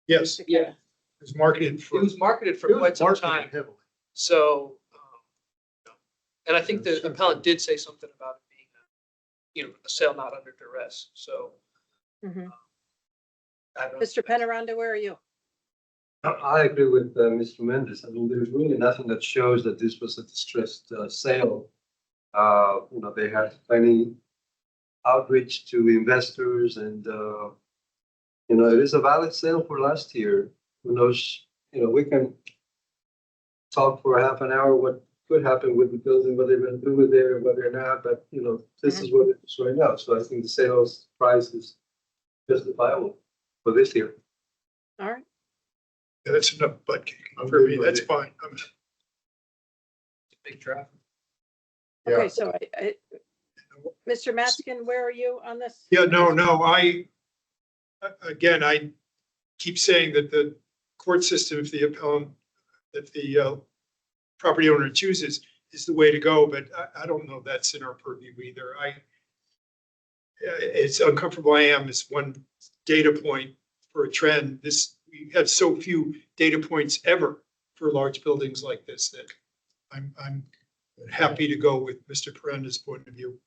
yes, the Yeah. kind of- it was marketed It for, was marketed for It was quite some marketed time, heavily. so, and I think Yeah, the sure. appellant did say something about it being, a sale not under duress, so. Mhm. I don't know. Mm-hmm. Mr. Penaranda, where are you? I agree with Mr. Mendes. I mean, there's really nothing that shows that this was a distressed sale. They had plenty outreach to investors and, it is a valid sale for last year. Who knows, we can talk for a half an hour what could happen with the building, what they're gonna do with it or whether or not, but, this is what it is right now. So I think the sales price is justifiable for this year. All right, yeah, that's enough butt kicking I'm for good me, with that's it. fine. Big traffic. okay, so Mr. Matskin, where are you on this? Yeah, no, again, I keep saying that the court system, if the appellant, if the property owner chooses, is the way to go, but I don't know that's in our purview either. It's uncomfortable I am is one data point for a trend. We have so few data points ever for large buildings like this that I'm happy to go with Mr. Perenda's point of view.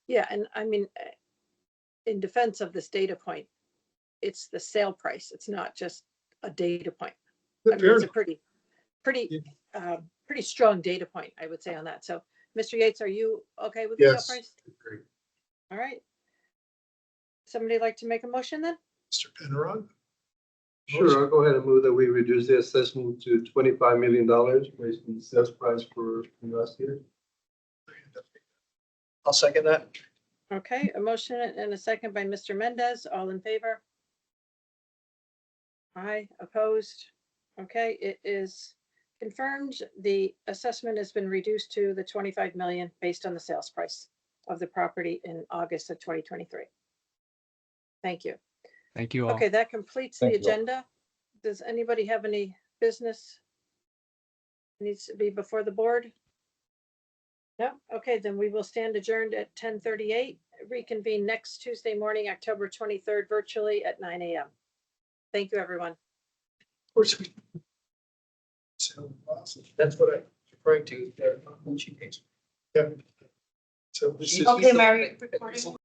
Yeah, and I mean, in defense of this data point, it's the sale price. It's not just a data point. I mean, it's a pretty strong data point, I would say on that. So, Mr. Yates, are you okay with the sale Yes. price? Great. All right. Somebody like to make a motion then? Mr. Penrod? Sure, I'll go ahead and move that we reduce the assessment to $25 million based on the sales price for last year. I'll second that. Okay, a motion and a second by Mr. Mendez. All in favor? Aye, opposed? Okay, it is confirmed. The assessment has been reduced to the 25 million based on the sales price of the property in August of 2023. Thank you. Thank you all. Okay, that completes the Thank you all. agenda. Does anybody have any business needs to be before the board? No? Okay, then we will stand adjourned at 10:38. Reconvene next Tuesday morning, October 23rd, virtually at 9 a.m. Thank you, everyone. Of course. That's what I'm referring to there. When she pays. Yeah. So this is. Okay, Mary, recording.